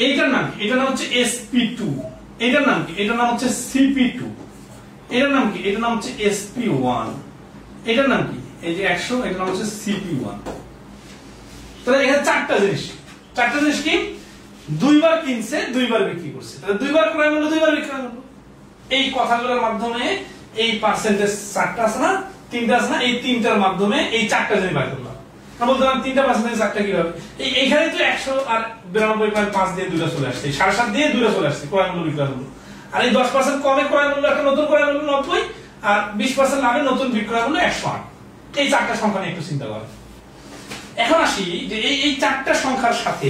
এইটার নাম কি? এটার নাম হচ্ছে SP2। এটার নাম কি? এটার নাম হচ্ছে CP2। এটার নাম কি? এটার নাম হচ্ছে SP1। এটার নাম কি? এই যে 100, এটার নাম হচ্ছে CP1। তাহলে এখানে চারটা জিনিস কি? দুইবার কিনছে, দুইবার বিক্রি করছে, তাহলে দুইবার ক্রয় মূল্য, দুইবার বিক্রয় মূল্য। এই কথাগুলোর মাধ্যমে এই পার্সেন্টেজ চারটা আছে না, তিনটা আছে না, এই তিনটার মাধ্যমে এই চারটা জিনিস বার করলাম। বলতে পারেন 3টা পার্সেন্টেজ চারটা কিভাবে? এইখানে তো 100 আর 92.5 দিয়ে দুইটা চলে আসছে, 7.5 দিয়ে দুইটা চলে আসছে ক্রয় মূল্য বিক্রয় মূল্য। আর এই 10% কমে ক্রয় মূল্য একটা নতুন ক্রয় মূল্য 90 আর 20% লাভে নতুন বিক্রয় মূল্য 108। এই চারটা সংখ্যা নিয়ে একটু চিন্তা করেন। এখন আসি যে এই চারটা সংখ্যার সাথে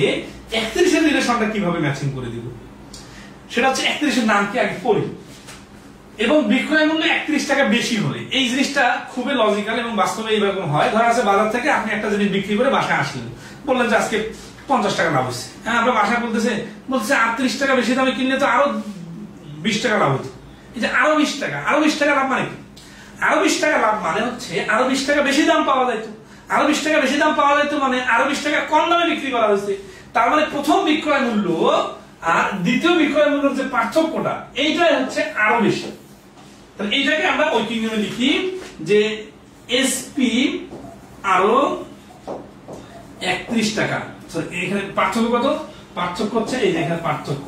31 এর রিলেশনটা কিভাবে ম্যাচিং করে দিব। সেটা হচ্ছে 31 এর নাম কি আগে পড়ি, এবং বিক্রয় মূল্য 31 টাকা বেশি হলে এই জিনিসটা খুবই লজিক্যাল এবং বাস্তবে এইরকম হয়। ধরা আছে বাজার থেকে আপনি একটা জিনিস বিক্রি করে বাসায় আসলেন, বললেন যে আজকে 50 টাকা লাভ হচ্ছে। হ্যাঁ, আপনার বাসায় বলতেছে 38 টাকা বেশি দামে কিনলে তো আরো 20 টাকা লাভ হতো। এই যে আরো 20 টাকা লাভ মানে কি? আরো 20 টাকা লাভ মানে হচ্ছে আরো 20 টাকা বেশি দাম পাওয়া যাইতো। আরো 20 টাকা বেশি দাম পাওয়া যাইতো মানে আরো 20 টাকা কম দামে বিক্রি করা হয়েছে। তার মানে প্রথম বিক্রয় মূল্য আর দ্বিতীয় বিক্রয় মূল্যের যে পার্থক্যটা, এইটাই হচ্ছে আরো বেশি। তাহলে এইটাকে আমরা ঐকিক নিয়মে লিখি যে SP আরো 31 টাকা। এখানে পার্থক্য কত? পার্থক্য হচ্ছে এই যে এখানে পার্থক্য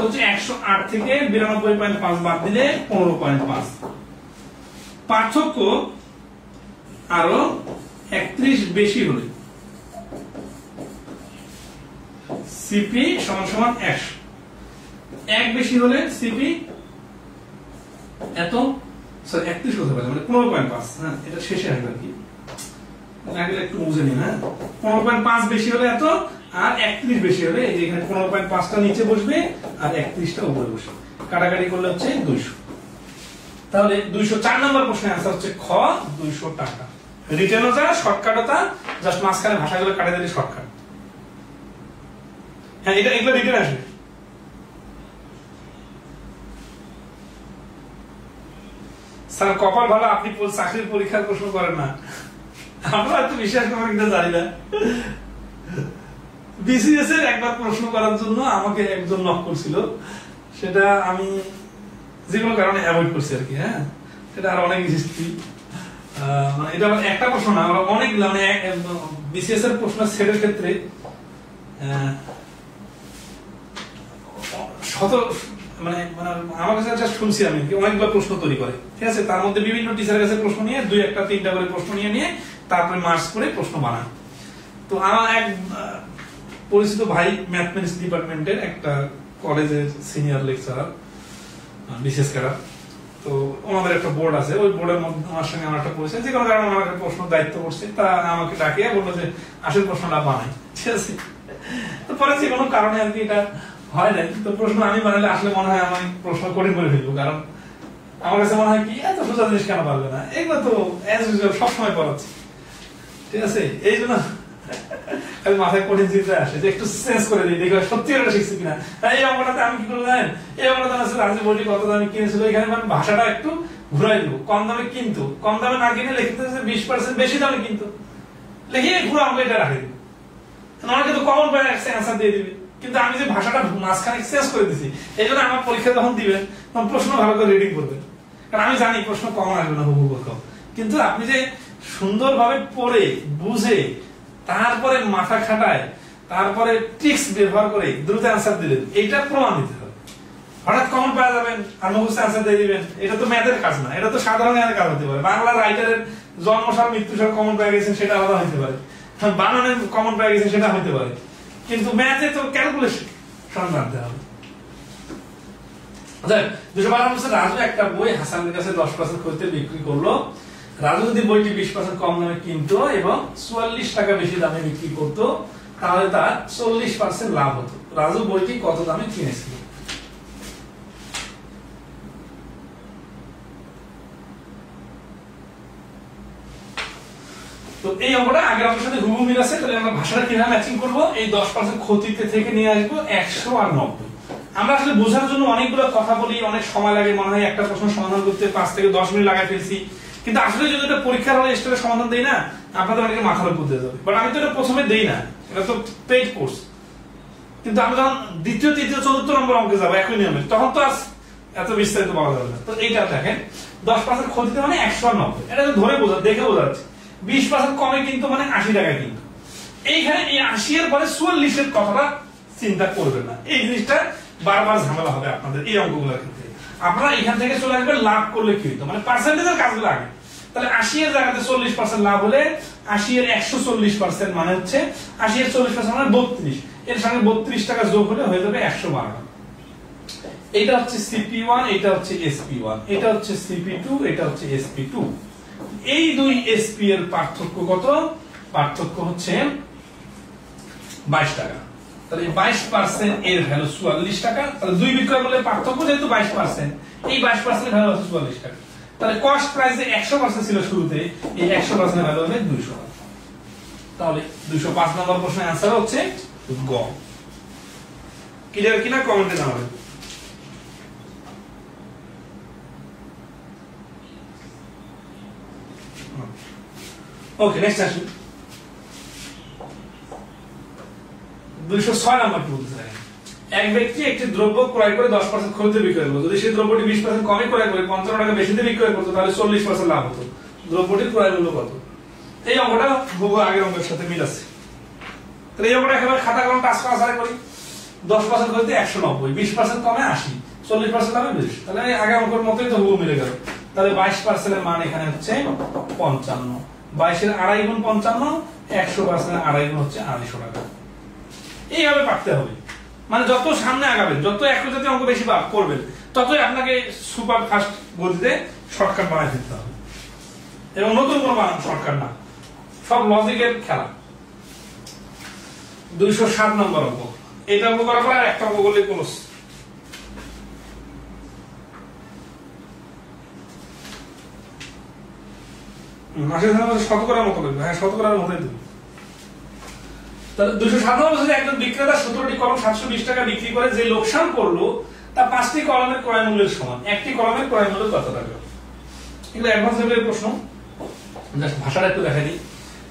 হচ্ছে 108 থেকে 92.5 বাদ দিলে 15.5। পার্থক্য আরো 31 বেশি হলে CP সমান সমান 100। 1 বেশি হলে CP এত, সরি 31 হতে পারে, মানে 15.5। হ্যাঁ, এটা শেষে আসবে আর কি, আগে একটু বুঝে নিন। হ্যাঁ, 15.5 বেশি হলে এত, আর 31 বেশি হলে এই যে এখানে 15.5টা নিচে বসবে আর 31টা উপরে বসবে, কাটাকাটি করলে হচ্ছে 200। তাহলে 204 নম্বর প্রশ্নের आंसर হচ্ছে খ 200 টাকা। রিটেনও যা, শর্টকাটও তা, জাস্ট মাঝখানে ভাষাগুলো কাটে দিলে শর্টকাট। হ্যাঁ, এগুলো রিটেন আসবে। স্যার কপাল ভালো, আপনি চাকরির পরীক্ষার প্রশ্ন করেন না, আমরা এত বিশ্বাস করেন কিনা জানি না। BCS এর একবার প্রশ্ন করার জন্য আমাকে একজন নক করছিল, সেটা আমি যে কোনো কারণে অ্যাভয়েড করছি আর কি। হ্যাঁ, সেটা আর অনেক হিস্ট্রি, মানে এটা একটা প্রশ্ন না, আমরা অনেক, মানে BCS এর প্রশ্ন সেটের ক্ষেত্রে শত মানে মানে আমার কাছে জাস্ট শুনছি আমি অনেকগুলো প্রশ্ন তৈরি করে, ঠিক আছে, তার মধ্যে বিভিন্ন টিচারের কাছে প্রশ্ন নিয়ে 2-1-3টা করে প্রশ্ন নিয়ে তারপরে মার্কস করে প্রশ্ন বানায়। তো আমার এক পরিচিত ভাই ম্যাথমেটিক্স ডিপার্টমেন্টের একটা কলেজের সিনিয়র লেকচারার, বিশেষ করে তো ওনাদের একটা বোর্ড আছে, ওই বোর্ডের মধ্যে আমার সঙ্গে আমার একটা পরিচয়, যে কোনো কারণে আমার একটা প্রশ্ন দায়িত্ব করছে, তা আমাকে ডাকিয়ে বললো যে আসল প্রশ্নটা বানাই, ঠিক আছে। তো পরে যে কোনো কারণে আর কি এটা হয় নাই, তো প্রশ্ন আমি বানালে আসলে মনে হয় আমি প্রশ্ন কঠিন করে ফেলবো, কারণ আমার কাছে মনে হয় কি এত সোজা জিনিস কেন পারবে না, এগুলো তো অ্যাজ ইউজুয়াল সবসময় পড়াচ্ছি, ঠিক আছে। এই জন্য আমি মাথায় কঠিন চিন্তা আসে যে একটু চেঞ্জ করে দিই, দেখো সত্যি ওটা শিখছি কিনা। এই অঙ্কটাতে আমি কি করলাম, এই অঙ্কটাতে আছে রাজু বইটি কত দামে কিনেছিল, এখানে মানে ভাষাটা একটু ঘুরাই দিব, কম দামে কিন্তু, কম দামে না কিনে লিখতে 20% বেশি দামে কিন্তু লিখে ঘুরে অঙ্ক এটা রাখে দিব, অনেকে তো কমন পায় অ্যান্সার দিয়ে দিবে, কিন্তু আমি যে ভাষাটা মাঝখানে চেঞ্জ করে দিছি, এই জন্য আমার পরীক্ষা যখন দিবেন তখন প্রশ্ন ভালো করে রিডিং করবেন, কারণ আমি জানি প্রশ্ন কমন আসবে না হুবহু কম, কিন্তু আপনি যে সুন্দরভাবে পড়ে বুঝে তারপরে মাথা খাটায় তারপরে ট্রিক্স ব্যবহার করে দ্রুত অ্যান্সার দিলেন, এইটা প্রমাণ দিতে হবে। হঠাৎ কমন পাওয়া যাবেন আর মুখস্থ অ্যান্সার দিয়ে দিবেন, এটা তো ম্যাথের কাজ না, এটা তো সাধারণ জ্ঞানের কাজ হতে পারে। বাংলা রাইটারের জন্মসাল মৃত্যুসাল কমন পেয়ে গেছেন সেটা আলাদা হতে পারে, বানানের কমন পেয়ে গেছেন সেটা হতে পারে, কিন্তু ম্যাথে তো ক্যালকুলেশন জানতে হবে। 252 রাজু একটা বই হাসানের কাছে 10% খরচে বিক্রি করলো। রাজু যদি বইটি 20% কম দামে কিনতো এবং 44 টাকা বেশি দামে বিক্রি করতো, তাহলে তার 40% লাভ হতো। রাজু বইটি কত দামে কিনেছিল? তো এই অঙ্কটা আগের অঙ্কের সাথে হুবহু মিল আছে, তাহলে আমরা ভাষাটা কিভাবে ম্যাচিং করব? এই 10% ক্ষতিতে থেকে নিয়ে আসবো 100 আর 90। আমরা আসলে বোঝার জন্য অনেকগুলো কথা বলি, অনেক সময় লাগে, মনে হয় একটা প্রশ্ন সমাধান করতে 5 থেকে 10 মিনিট লাগাই ফেলছি, কিন্তু আসলে যদি এটা পরীক্ষার হলে স্টেপে সমাধান দেই না, আপনাদের অনেকে মাথার উপর দিয়ে যাবে। বাট আমি তো এটা প্রথমে দেই না, এটা তো পেইড কোর্স, কিন্তু আমি যখন দ্বিতীয় তৃতীয় চতুর্থ নম্বর অঙ্কে যাবো একই নিয়মে, তখন তো আর এত বিস্তারিত পাওয়া যাবে না। তো এইটা দেখেন 10% ক্ষতিতে মানে 100 আর 90, এটা তো ধরে বোঝা, দেখে বোঝা যাচ্ছে। 20% কমে কিন্তু মানে 80 টাকা কিন্তু, এইখানে এই 80 এর পরে 44 এর কথাটা চিন্তা করবেন না, এই জিনিসটা বারবার ঝামেলা হবে আপনাদের এই অঙ্কগুলোর ক্ষেত্রে। আপনারা এখান থেকে চলে আসবেন লাভ করলে কি হতো, মানে পার্সেন্টেজের কাজগুলো আগে। তাহলে 80 এর জায়গাতে 40% লাভ হলে 80 এর 140% মানে হচ্ছে 80 এর 40% মানে 32, এর সঙ্গে 32 টাকা যোগ হলে হয়ে যাবে 112। এটা হচ্ছে CP1, এটা হচ্ছে SP1, এটা হচ্ছে CP2, এটা হচ্ছে SP2। এই দুই SP এর পার্থক্য কত? পার্থক্য হচ্ছে 22 টাকা। তাহলে 22% এর ভ্যালু 44 টাকা। তাহলে দুই বিক্রয় মূল্যের পার্থক্য যেহেতু 22%, এই 22% এর ভ্যালু হচ্ছে 44 টাকা। তাহলে কস্ট প্রাইসে 100% ছিল শুরুতে, এই 100% এর ভ্যালু হবে 200 টাকা। তাহলে 205 নম্বর প্রশ্নের आंसर হচ্ছে গ। ক্লিয়ার কিনা কমেন্টে জানাবেন। ওকে, নেক্সট আসুন। 206 নম্বর কি বলতে চাই? এক ব্যক্তি একটি দ্রব্য ক্রয় করে 10% খরচে বিক্রয় করলো। যদি সেই দ্রব্যটি 20% কমে ক্রয় করে 55 টাকা বেশিতে বিক্রয় করতো, তাহলে 40% লাভ হতো। দ্রব্যটির ক্রয় মূল্য কত? এই অঙ্কটা বহু আগের অঙ্কের সাথে মিল আছে। তাহলে এই অঙ্কটা একেবারে খাতা কলম টাচ করা ছাড়া করি। 10% খরচে 190, 20% কমে 80, 40% লাভে 20। তাহলে আগে অঙ্কের মতই তো হুবহু মিলে গেল। তাহলে 22% এর মান এখানে হচ্ছে 55। 22 এর আড়াই গুণ 55, 100% এর আড়াই গুণ হচ্ছে 250 টাকা। এইভাবে পারতে হবে। মানে যত সামনে আগাবেন, যত একই জাতীয় অঙ্ক বেশি করবেন, ততই আপনাকে সুপার ফাস্ট গতিতে শর্টকাট বানাই ফেলতে হবে। এবং নতুন কোনো শর্টকাট না, সব লজিকের খেলা। 207 নম্বর অঙ্ক। এটা অঙ্ক করার পর একটা অঙ্ক করলে ক্লোজ। মাসের শতকরার মতো লাগবে। হ্যাঁ, শতকরার মতোই দেবে। তাহলে 207 নম্বর, একজন বিক্রেতা 17টি কলম 720 টাকা বিক্রি করে যে লোকসান করলো তা 5টি কলমের ক্রয় মূল্যের সমান। একটি কলমের ক্রয় মূল্য কত টাকা? এগুলো অ্যাডভান্স লেভেলের প্রশ্ন, জাস্ট ভাষাটা একটু দেখা দিই।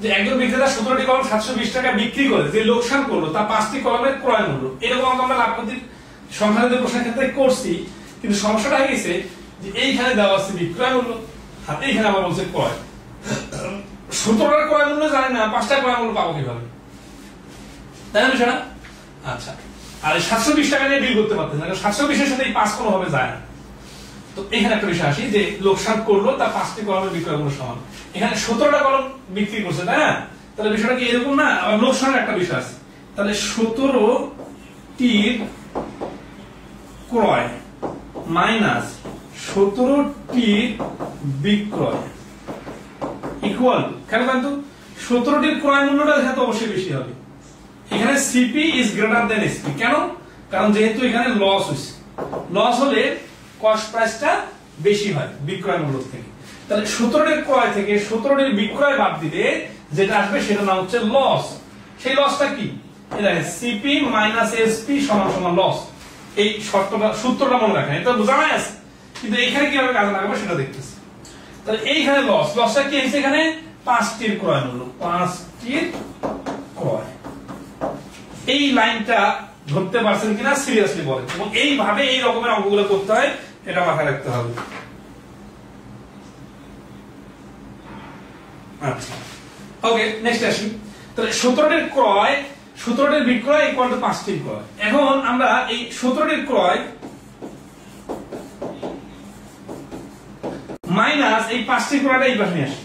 যে একজন বিক্রেতা 17টি কলম 720 টাকা বিক্রি করে যে লোকসান করলো তা 5টি কলমের ক্রয় মূল্য। এরকম আমরা লাভ ক্ষতির সংখ্যাদের প্রশ্নের ক্ষেত্রে করছি, কিন্তু সমস্যাটা হয়ে গেছে যে এইখানে দেওয়া আছে বিক্রয় মূল্য আর এইখানে আবার বলছে ক্রয়। 17টার ক্রয় মূল্য জানি না, 5টা ক্রয় মূল্য পাবো কিভাবে? তাই না বিষয়টা? আচ্ছা, আর 720 টাকা দিয়ে বিল করতে পারতেন না, কারণ 720 এর সাথে এই 5 কোনোভাবে যায় না। তো এখানে একটা বিষয় আসি যে লোকসান করলো তার 5টি কলমের বিক্রয় মূল্য সমান, এখানে 17টা কলম বিক্রি করছে, তাই না? তাহলে বিষয়টা কি এরকম না? আবার লোকসানের একটা বিষয় আছে, তাহলে 17টির ক্রয় মাইনাস 17টির বিক্রয় ইকুয়াল, খেয়াল করেন তো 17টির ক্রয় মূল্যটা এখানে তো অবশ্যই বেশি হবে। এখানে CP is greater than SP, কেন? কারণ যেহেতু এখানে লস হয়েছে, লস হলে কস্ট প্রাইসটা বেশি হয় বিক্রয় মূল্য থেকে। তাহলে 17টির ক্রয় থেকে 17টির বিক্রয় বাদ দিলে যেটা আসবে সেটা নাম হচ্ছে লস। সেই লসটা কি? এটা সিপি মাইনাস এসপি সমান সমান লস। এই সূত্রটা মনে রাখেন, এটা জানাই আছে, কিন্তু এখানে কিভাবে কাজে লাগাবো সেটা দেখতেছি। তাহলে এইখানে লসটা কি হচ্ছে? এখানে 5টির ক্রয় মূল্য, 5টির ক্রয়। এই লাইনটা ধরতে পারছেন কিনা সিরিয়াসলি বলেন, এবং এইভাবে এই রকমের অঙ্কগুলো করতে হয়, এটা মাথায় রাখতে হবে। আচ্ছা, ওকে, নেক্সট আসি। তাহলে 17টির ক্রয় 17টির বিক্রয় ইকুয়াল টু 5টির ক্রয়। এখন আমরা এই 17টির ক্রয় মাইনাস এই 5টির ক্রয়টা এই পাশে নিয়ে আসি,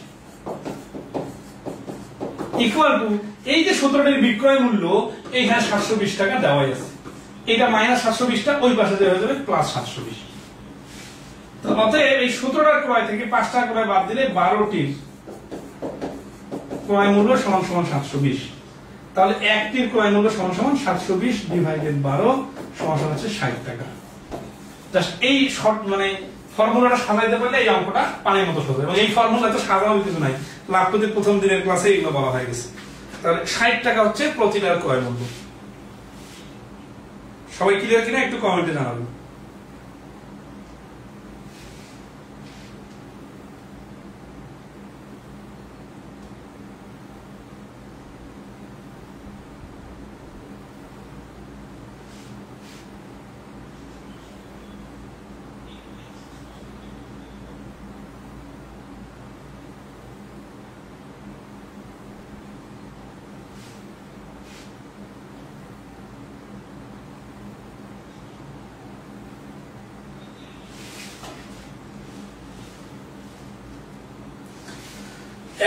ইকুয়াল টু এই যে 17টির বিক্রয় মূল্য এইখানে 720 টাকা দেওয়াই আছে, এটা মাইনাস 720 টা ওই পাশে হয়ে যাবে প্লাস 720। তো অতএব এই 17টার ক্রয় থেকে 5টা ক্রয় বাদ দিলে 12টির ক্রয় মূল্য সমান সমান 720। তাহলে একটির ক্রয় মূল্য সমান সমান 720 ডিভাইডেড 12 সমান সমান হচ্ছে 60 টাকা। জাস্ট এই শর্ট মানে ফর্মুলাটা সাজাইতে পারলে এই অঙ্কটা পানির মতো সোজা, এবং এই ফর্মুলা তো সাজানোর কিছু নাই, লাভপতির প্রথম দিনের ক্লাসে এগুলো বলা হয়ে গেছে। তাহলে 60 টাকা হচ্ছে প্রতিটার ক্রয় মূল্য। সবাই ক্লিয়ার কিনা একটু কমেন্টে জানাবেন।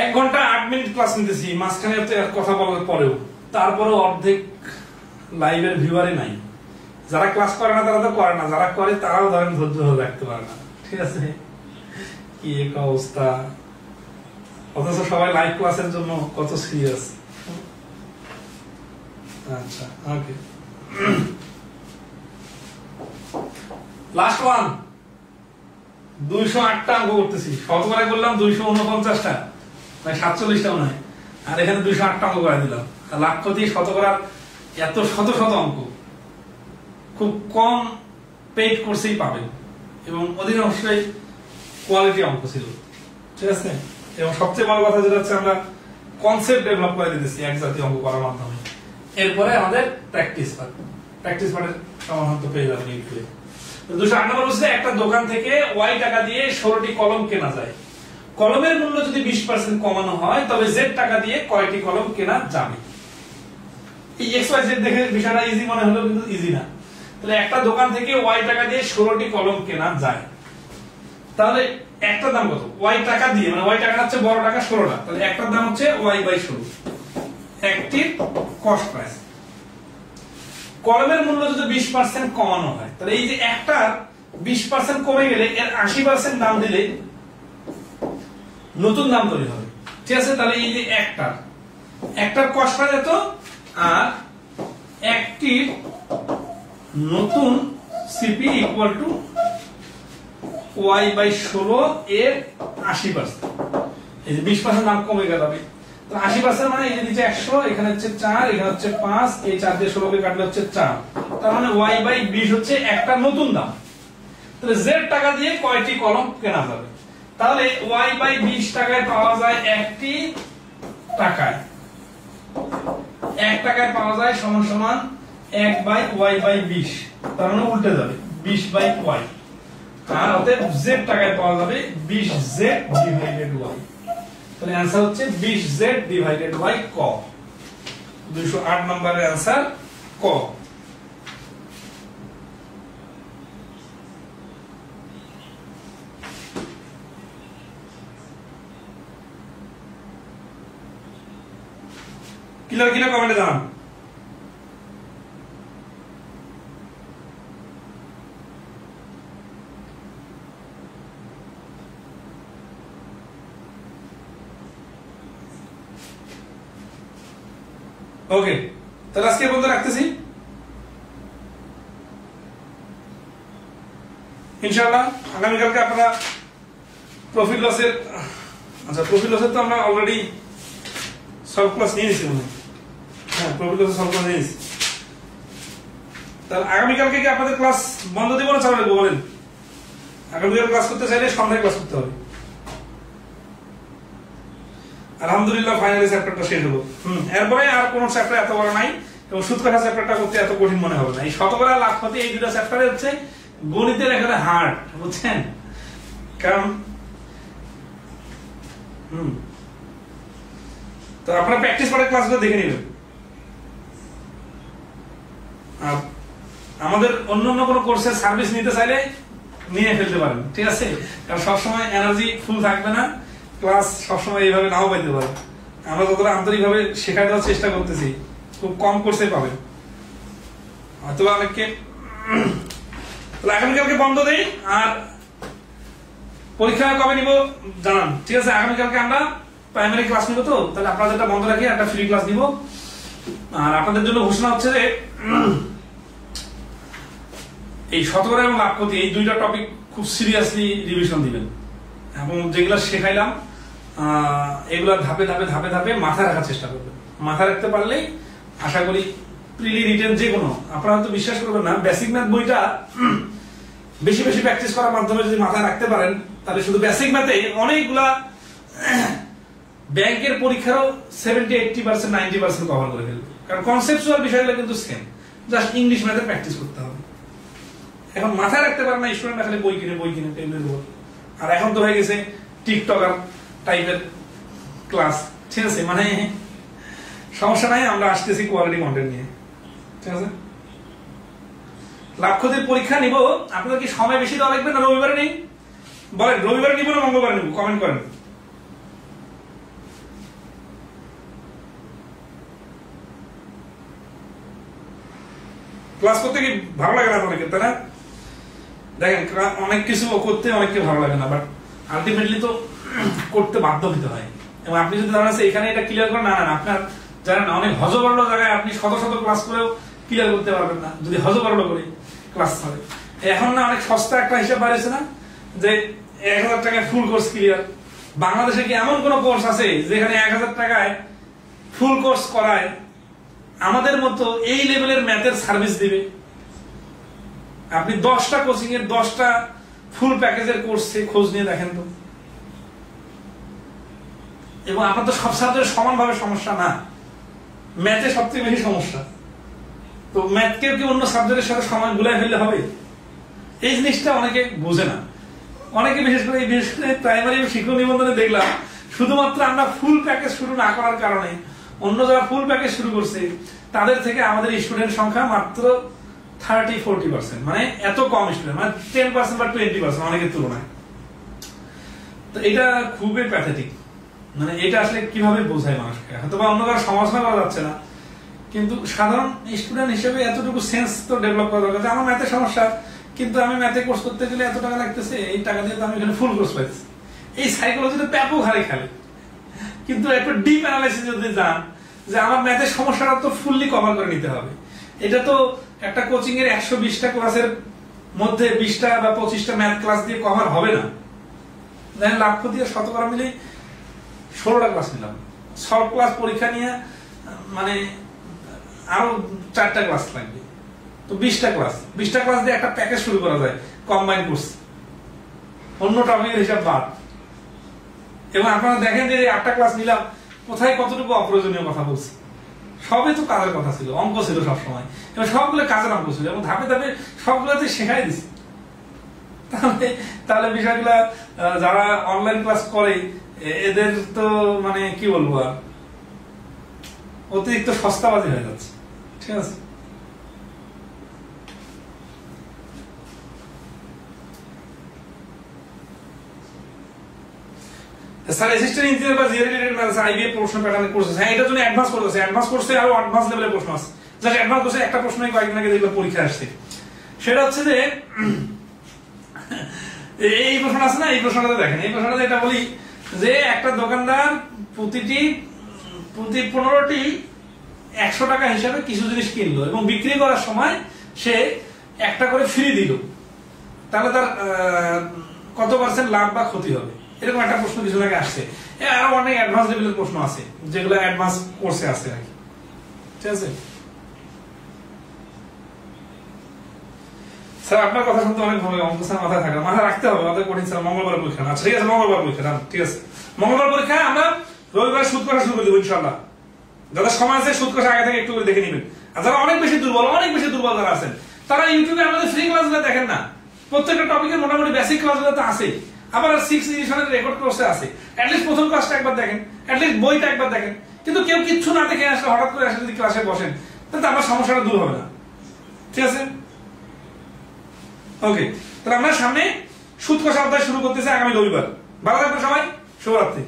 এক ঘন্টা 8 মিনিট ক্লাস নিতেছি, মাঝখানে কথা বলার পরেও তারপরে অর্ধেক লাইভের ভিউয়ারে নাই। যারা ক্লাস করে না তারা তো করে না, যারা করে তারাও ধরেন ধৈর্য ধরে রাখতে পারে না। ঠিক আছে, কি এক অবস্থা, অথচ সবাই লাইভ ক্লাসের জন্য কত সিরিয়াস। আচ্ছা, ওকে, লাস্ট ওয়ান। 208টা অঙ্ক করতেছি, শতকরা করলাম 249টা, 47টা মনে হয়, আর এখানে 208টা অঙ্ক করে দিলাম। লাখপতি শতকরার এত শত শত অঙ্ক খুব কম পেইড কোর্সেই পাবেন, এবং অধিকাংশই কোয়ালিটি অঙ্ক ছিল। ঠিক আছে, এবং সবচেয়ে বড় কথা যেটা হচ্ছে আমরা কনসেপ্ট ডেভেলপ করে দিতেছি এক জাতীয় অঙ্ক করার মাধ্যমে। এরপরে আমাদের প্র্যাকটিস পার্টের সমাধান তো পেয়ে যাবেন ইউটিউবে। 208 নম্বর হচ্ছে একটা দোকান থেকে ওয়াই টাকা দিয়ে 16টি কলম কেনা যায়। কলমের মূল্য যদি 20% কমানো হয় তবে জেড টাকা দিয়ে কয়টি কলম কেনা যাবে? এই এক্স ওয়াই জেড দেখে বিষয়টা ইজি মনে হলো, কিন্তু ইজি না। তাহলে একটা দোকান থেকে ওয়াই টাকা দিয়ে 16টি কলম কেনা যায়, তাহলে একটার দাম কত? ওয়াই টাকা দিয়ে, মানে ওয়াই টাকা হচ্ছে বড় টাকা 16টা, তাহলে একটার দাম হচ্ছে ওয়াই বাই 16, একটির কস্ট প্রাইস। কলমের মূল্য যদি 20% কমানো হয়, তাহলে এই যে একটার 20% কমে গেলে এর 80% দাম দিলে নতুন দাম তৈরি হবে। ঠিক আছে, তাহলে এই যে একটার কস্ট প্রাইস এত, আর একটির নতুন CP equal to Y by 16 এর 80%। এই যে 20% দাম কমে গেল, 80% মানে এই যে নিচে 100, এখানে হচ্ছে 4, এখানে হচ্ছে 5, এই 4 দিয়ে 16 কে কাটলে হচ্ছে 4, তার মানে y বাই 20 হচ্ছে একটা নতুন দাম। তাহলে z টাকা দিয়ে কয়টি কলম কেনা যাবে? তাহলে y বাই 20 টাকায় পাওয়া যায় একটি টাকায়, 1 টাকায় পাওয়া যায় সমান সমান 1 বাই y বাই 20, তার মানে উল্টে যাবে 20 বাই y, আর অতএব z টাকায় পাওয়া যাবে 20z ডিভাইডেড y। তাহলে आंसर হচ্ছে 20z ডিভাইডেড বাই ক। 208 নম্বরের आंसर ক। ক্লিয়ার কিনা কমেন্টে জানান। ওকে, তাহলে আজকে বন্ধু রাখতেছি। ইনশাআল্লাহ আগামীকালকে আপনারা প্রফিট লসের, আচ্ছা প্রফিট লসের তো আমরা অলরেডি সলভ ক্লাস নিয়ে নিয়েছি মনে হয়। হ্যাঁ, প্রফিট লসের সলভ ক্লাস নিয়ে নিয়েছি। তাহলে আগামীকালকে কি আপনাদের ক্লাস বন্ধ দিব না চালু রাখবো বলেন? আগামীকাল ক্লাস করতে চাইলে সন্ধ্যায় ক্লাস করতে হবে। আলহামদুলিল্লাহ ফাইনালি চ্যাপ্টারটা শেষ হলো। এরপরে আর কোন চ্যাপ্টার এত বড় নাই এবং সুদ কাটা চ্যাপ্টারটা করতে এত কঠিন মনে হবে না। এই শতকরা লাভ ক্ষতি এই দুটো চ্যাপ্টারে হচ্ছে গণিতের এখানে হার্ড, বুঝছেন? কারণ তো আপনারা প্র্যাকটিস করে ক্লাসগুলো দেখে নেবেন। আর আমাদের অন্য অন্য কোনো কোর্সের সার্ভিস নিতে চাইলে নিয়ে ফেলতে পারেন, ঠিক আছে? কারণ সবসময় এনার্জি ফুল থাকবে না, ক্লাস সবসময় এইভাবে নাও পাইতে পারে। আমরা যতটা আন্তরিকভাবে শেখায় দেওয়ার চেষ্টা করতেছি, খুব কম কোর্সে পাবেন হয়তো অনেককে। আগামীকালকে বন্ধ দেই, আর পরীক্ষা কবে নিব জানান, ঠিক আছে? আগামীকালকে আমরা প্রাইমারি ক্লাস নিব, তো তাহলে আপনাদেরটা বন্ধ রাখি, একটা ফ্রি ক্লাস নিব। আর আপনাদের জন্য ঘোষণা হচ্ছে যে এই শতকরা এবং লাভ ক্ষতি এই দুইটা টপিক খুব সিরিয়াসলি রিভিশন দিবেন, এবং যেগুলো শেখাইলাম এগুলা ধাপে ধাপে ধাপে ধাপে মাথায় রাখার চেষ্টা করবেন। মাথায় রাখতে পারলেই আশা করি প্রিলি রিটেন যে কোনো, আপনারা হয়তো বিশ্বাস করবেন না, বেসিক ম্যাথ বইটা বেশি বেশি প্র্যাকটিস করার মাধ্যমে যদি মাথায় রাখতে পারেন, তাহলে শুধু বেসিক ম্যাথে অনেকগুলা ব্যাংকের পরীক্ষারও 70-80% 90% কভার করে ফেলবে। কারণ কনসেপচুয়াল বিষয়গুলো কিন্তু সেম, জাস্ট ইংলিশ ম্যাথে প্র্যাকটিস করতে হবে। এখন মাথায় রাখতে পারে না স্টুডেন্টরা, খালি বই কিনে টেবিলের উপর। আর এখন তো হয়ে গেছে টিকটকার টাইপের ক্লাস, ঠিক আছে? মানে সমস্যা নাই, আমরা আসতেছি কোয়ালিটি কন্টেন্ট নিয়ে, ঠিক আছে? লাভ ক্ষতির পরীক্ষা নিব, আপনাদের কি সময় বেশি দেওয়া লাগবে না রবিবারে নেই? বলেন, রবিবারে নিব না মঙ্গলবারে নিব? কমেন্ট করেন। ক্লাস করতে কি ভালো লাগে না অনেকের, তাই না? দেখেন, অনেক কিছু করতে অনেককে ভালো লাগে না, বাট আলটিমেটলি তো করতে বাধ্য হতে হয়। এবং আপনি যদি জানেন এখানে এটা ক্লিয়ার করেন, না না আপনার জানেন অনেক হজবরল জায়গায় আপনি শত শত ক্লাস করেও ক্লিয়ার করতে পারবেন না যদি হজবরল করে ক্লাস হবে। এখন না অনেক সস্তা একটা হিসাব বাড়িয়েছে না, যে 1000 টাকায় ফুল কোর্স ক্লিয়ার। বাংলাদেশে কি এমন কোন কোর্স আছে যেখানে 1000 টাকায় ফুল কোর্স করায় আমাদের মতো এই লেভেলের ম্যাথের সার্ভিস দিবে? আপনি 10টা কোচিং এর 10টা ফুল প্যাকেজের কোর্সে খোঁজ নিয়ে দেখেন তো। এবং আপনার তো সব সাবজেক্টে সমানভাবে সমস্যা না, ম্যাথে সবথেকে বেশি সমস্যা। তো ম্যাথকে কি অন্য সাবজেক্টের সাথে সমান গুলাই ফেললে হবে? এই জিনিসটা অনেকে বোঝে না। অনেকে বিশেষ করে প্রাইমারি শিক্ষক নিবন্ধনে দেখলাম, শুধুমাত্র আমরা ফুল প্যাকেজ শুরু না করার কারণে অন্য যারা ফুল প্যাকেজ শুরু করছে তাদের থেকে আমাদের স্টুডেন্ট সংখ্যা মাত্র 30-40%, মানে এত কম স্টুডেন্ট, মানে 10% বা 20% অনেকের তুলনায়। তো এটা খুবই প্যাথেটিক। মানে এটা আসলে কিভাবে বোঝায় মানুষকে, হয়তো বা অন্য কারো সমালোচনা করা যাচ্ছে না, কিন্তু সাধারণ স্টুডেন্ট হিসেবে এতটুকু সেন্স তো ডেভেলপ করা দরকার। আমার ম্যাথে সমস্যা, কিন্তু আমি ম্যাথে কোর্স করতে গেলে এত টাকা লাগতেছে, এই টাকা দিয়ে তো আমি এখানে ফুল কোর্স পাইছি। এই সাইকোলজিতে ব্যাপক হারে খেলে। কিন্তু একটু ডিপ অ্যানালাইসিস যদি যান, যে আমার ম্যাথের সমস্যাটা তো ফুললি কভার করে নিতে হবে, এটা তো একটা কোচিং এর 120টা ক্লাসের মধ্যে 20টা বা 25টা ম্যাথ ক্লাস দিয়ে কভার হবে না। দেখেন, লাভ ক্ষতি আর শতকরা মিলে 16টা ক্লাস নিলাম, সব ক্লাস পরীক্ষা নিয়ে মানে আরো 4টা ক্লাস লাগবে, তো 20টা ক্লাস দিয়ে একটা প্যাকেজ শুরু করা যায় কম্বাইন কোর্স, অন্য টপিকের হিসাব বাদ। এবং আপনারা দেখেন যে 8টা ক্লাস নিলাম, কোথায় কতটুকু অপ্রয়োজনীয় কথা বলছি। সবই তো কাজের কথা ছিল, অঙ্ক ছিল সবসময়, এবং সবগুলো কাজের অঙ্ক ছিল, এবং ধাপে ধাপে সবগুলোতে শেখাই দিছি। তাহলে বিষয়গুলা যারা অনলাইন ক্লাস করে এদের তো মানে কি বলবো, আর অতিরিক্ত সস্তাবাজি হয়ে যাচ্ছে, ঠিক আছে? স্যার অ্যাসিস্ট্যান্ট ইঞ্জিনিয়ার বা জিআর রিলেটেড ম্যাথ আইবিএ প্রশ্ন প্যাটার্নে কোর্স আছে, হ্যাঁ এটার জন্য অ্যাডভান্স কোর্স আছে, অ্যাডভান্স কোর্সে আরো অ্যাডভান্স লেভেলের প্রশ্ন আছে। জাস্ট অ্যাডভান্স কোর্সে একটা প্রশ্নই কয়েকদিন আগে যেগুলো পরীক্ষা আসছে, সেটা হচ্ছে যে এই প্রশ্নটা আছে না, এই প্রশ্নটাতে দেখেন, এই প্রশ্নটাতে এটা বলি যে একটা দোকানদার প্রতি 15টি 100 টাকা হিসাবে কিছু জিনিস কিনলো এবং বিক্রি করার সময় সে একটা করে ফ্রি দিল, তাহলে তার কত % লাভ বা ক্ষতি হবে? এরকম একটা প্রশ্ন কিছু আগে আসছে। আরো অনেক অ্যাডভান্স লেভেলের প্রশ্ন আছে যেগুলো অ্যাডভান্স কোর্সে আছে আর কি, ঠিক আছে স্যার? আপনার কথা শুনতে অনেক ভালো, অঙ্ক স্যার মাথায় থাকে, মাথায় রাখতে হবে, মাথায় কঠিন স্যার। মঙ্গলবার পরীক্ষা, আচ্ছা ঠিক আছে, মঙ্গলবার পরীক্ষা, ঠিক আছে, মঙ্গলবার পরীক্ষা আমরা রবিবার সুদ কষা শুরু করে দেবো ইনশাল্লাহ। যাদের সময় আছে সুদ কষা আগে থেকে একটু করে দেখে নেবেন। আর যারা অনেক বেশি দুর্বল যারা আছেন, তারা ইউটিউবে আমাদের ফ্রি ক্লাসগুলো দেখেন না, প্রত্যেকটা টপিকের মোটামুটি বেসিক ক্লাসগুলো তো আছে, আবার 6 এডিশনের রেকর্ড কোর্সে আছে। অ্যাটলিস্ট প্রথম ক্লাসটা একবার দেখেন, অ্যাটলিস্ট বইটা একবার দেখেন। কিন্তু কেউ কিচ্ছু না দেখে আসলে হঠাৎ করে আসলে যদি ক্লাসে বসেন, তাহলে আমার সমস্যাটা দূর হবে না, ঠিক আছে? ওকে, তাহলে আমরা সামনে সুদ কষা অধ্যায় শুরু করতেছি আগামী রবিবার। ভালো থাকবেন সবাই, শুভরাত্রি।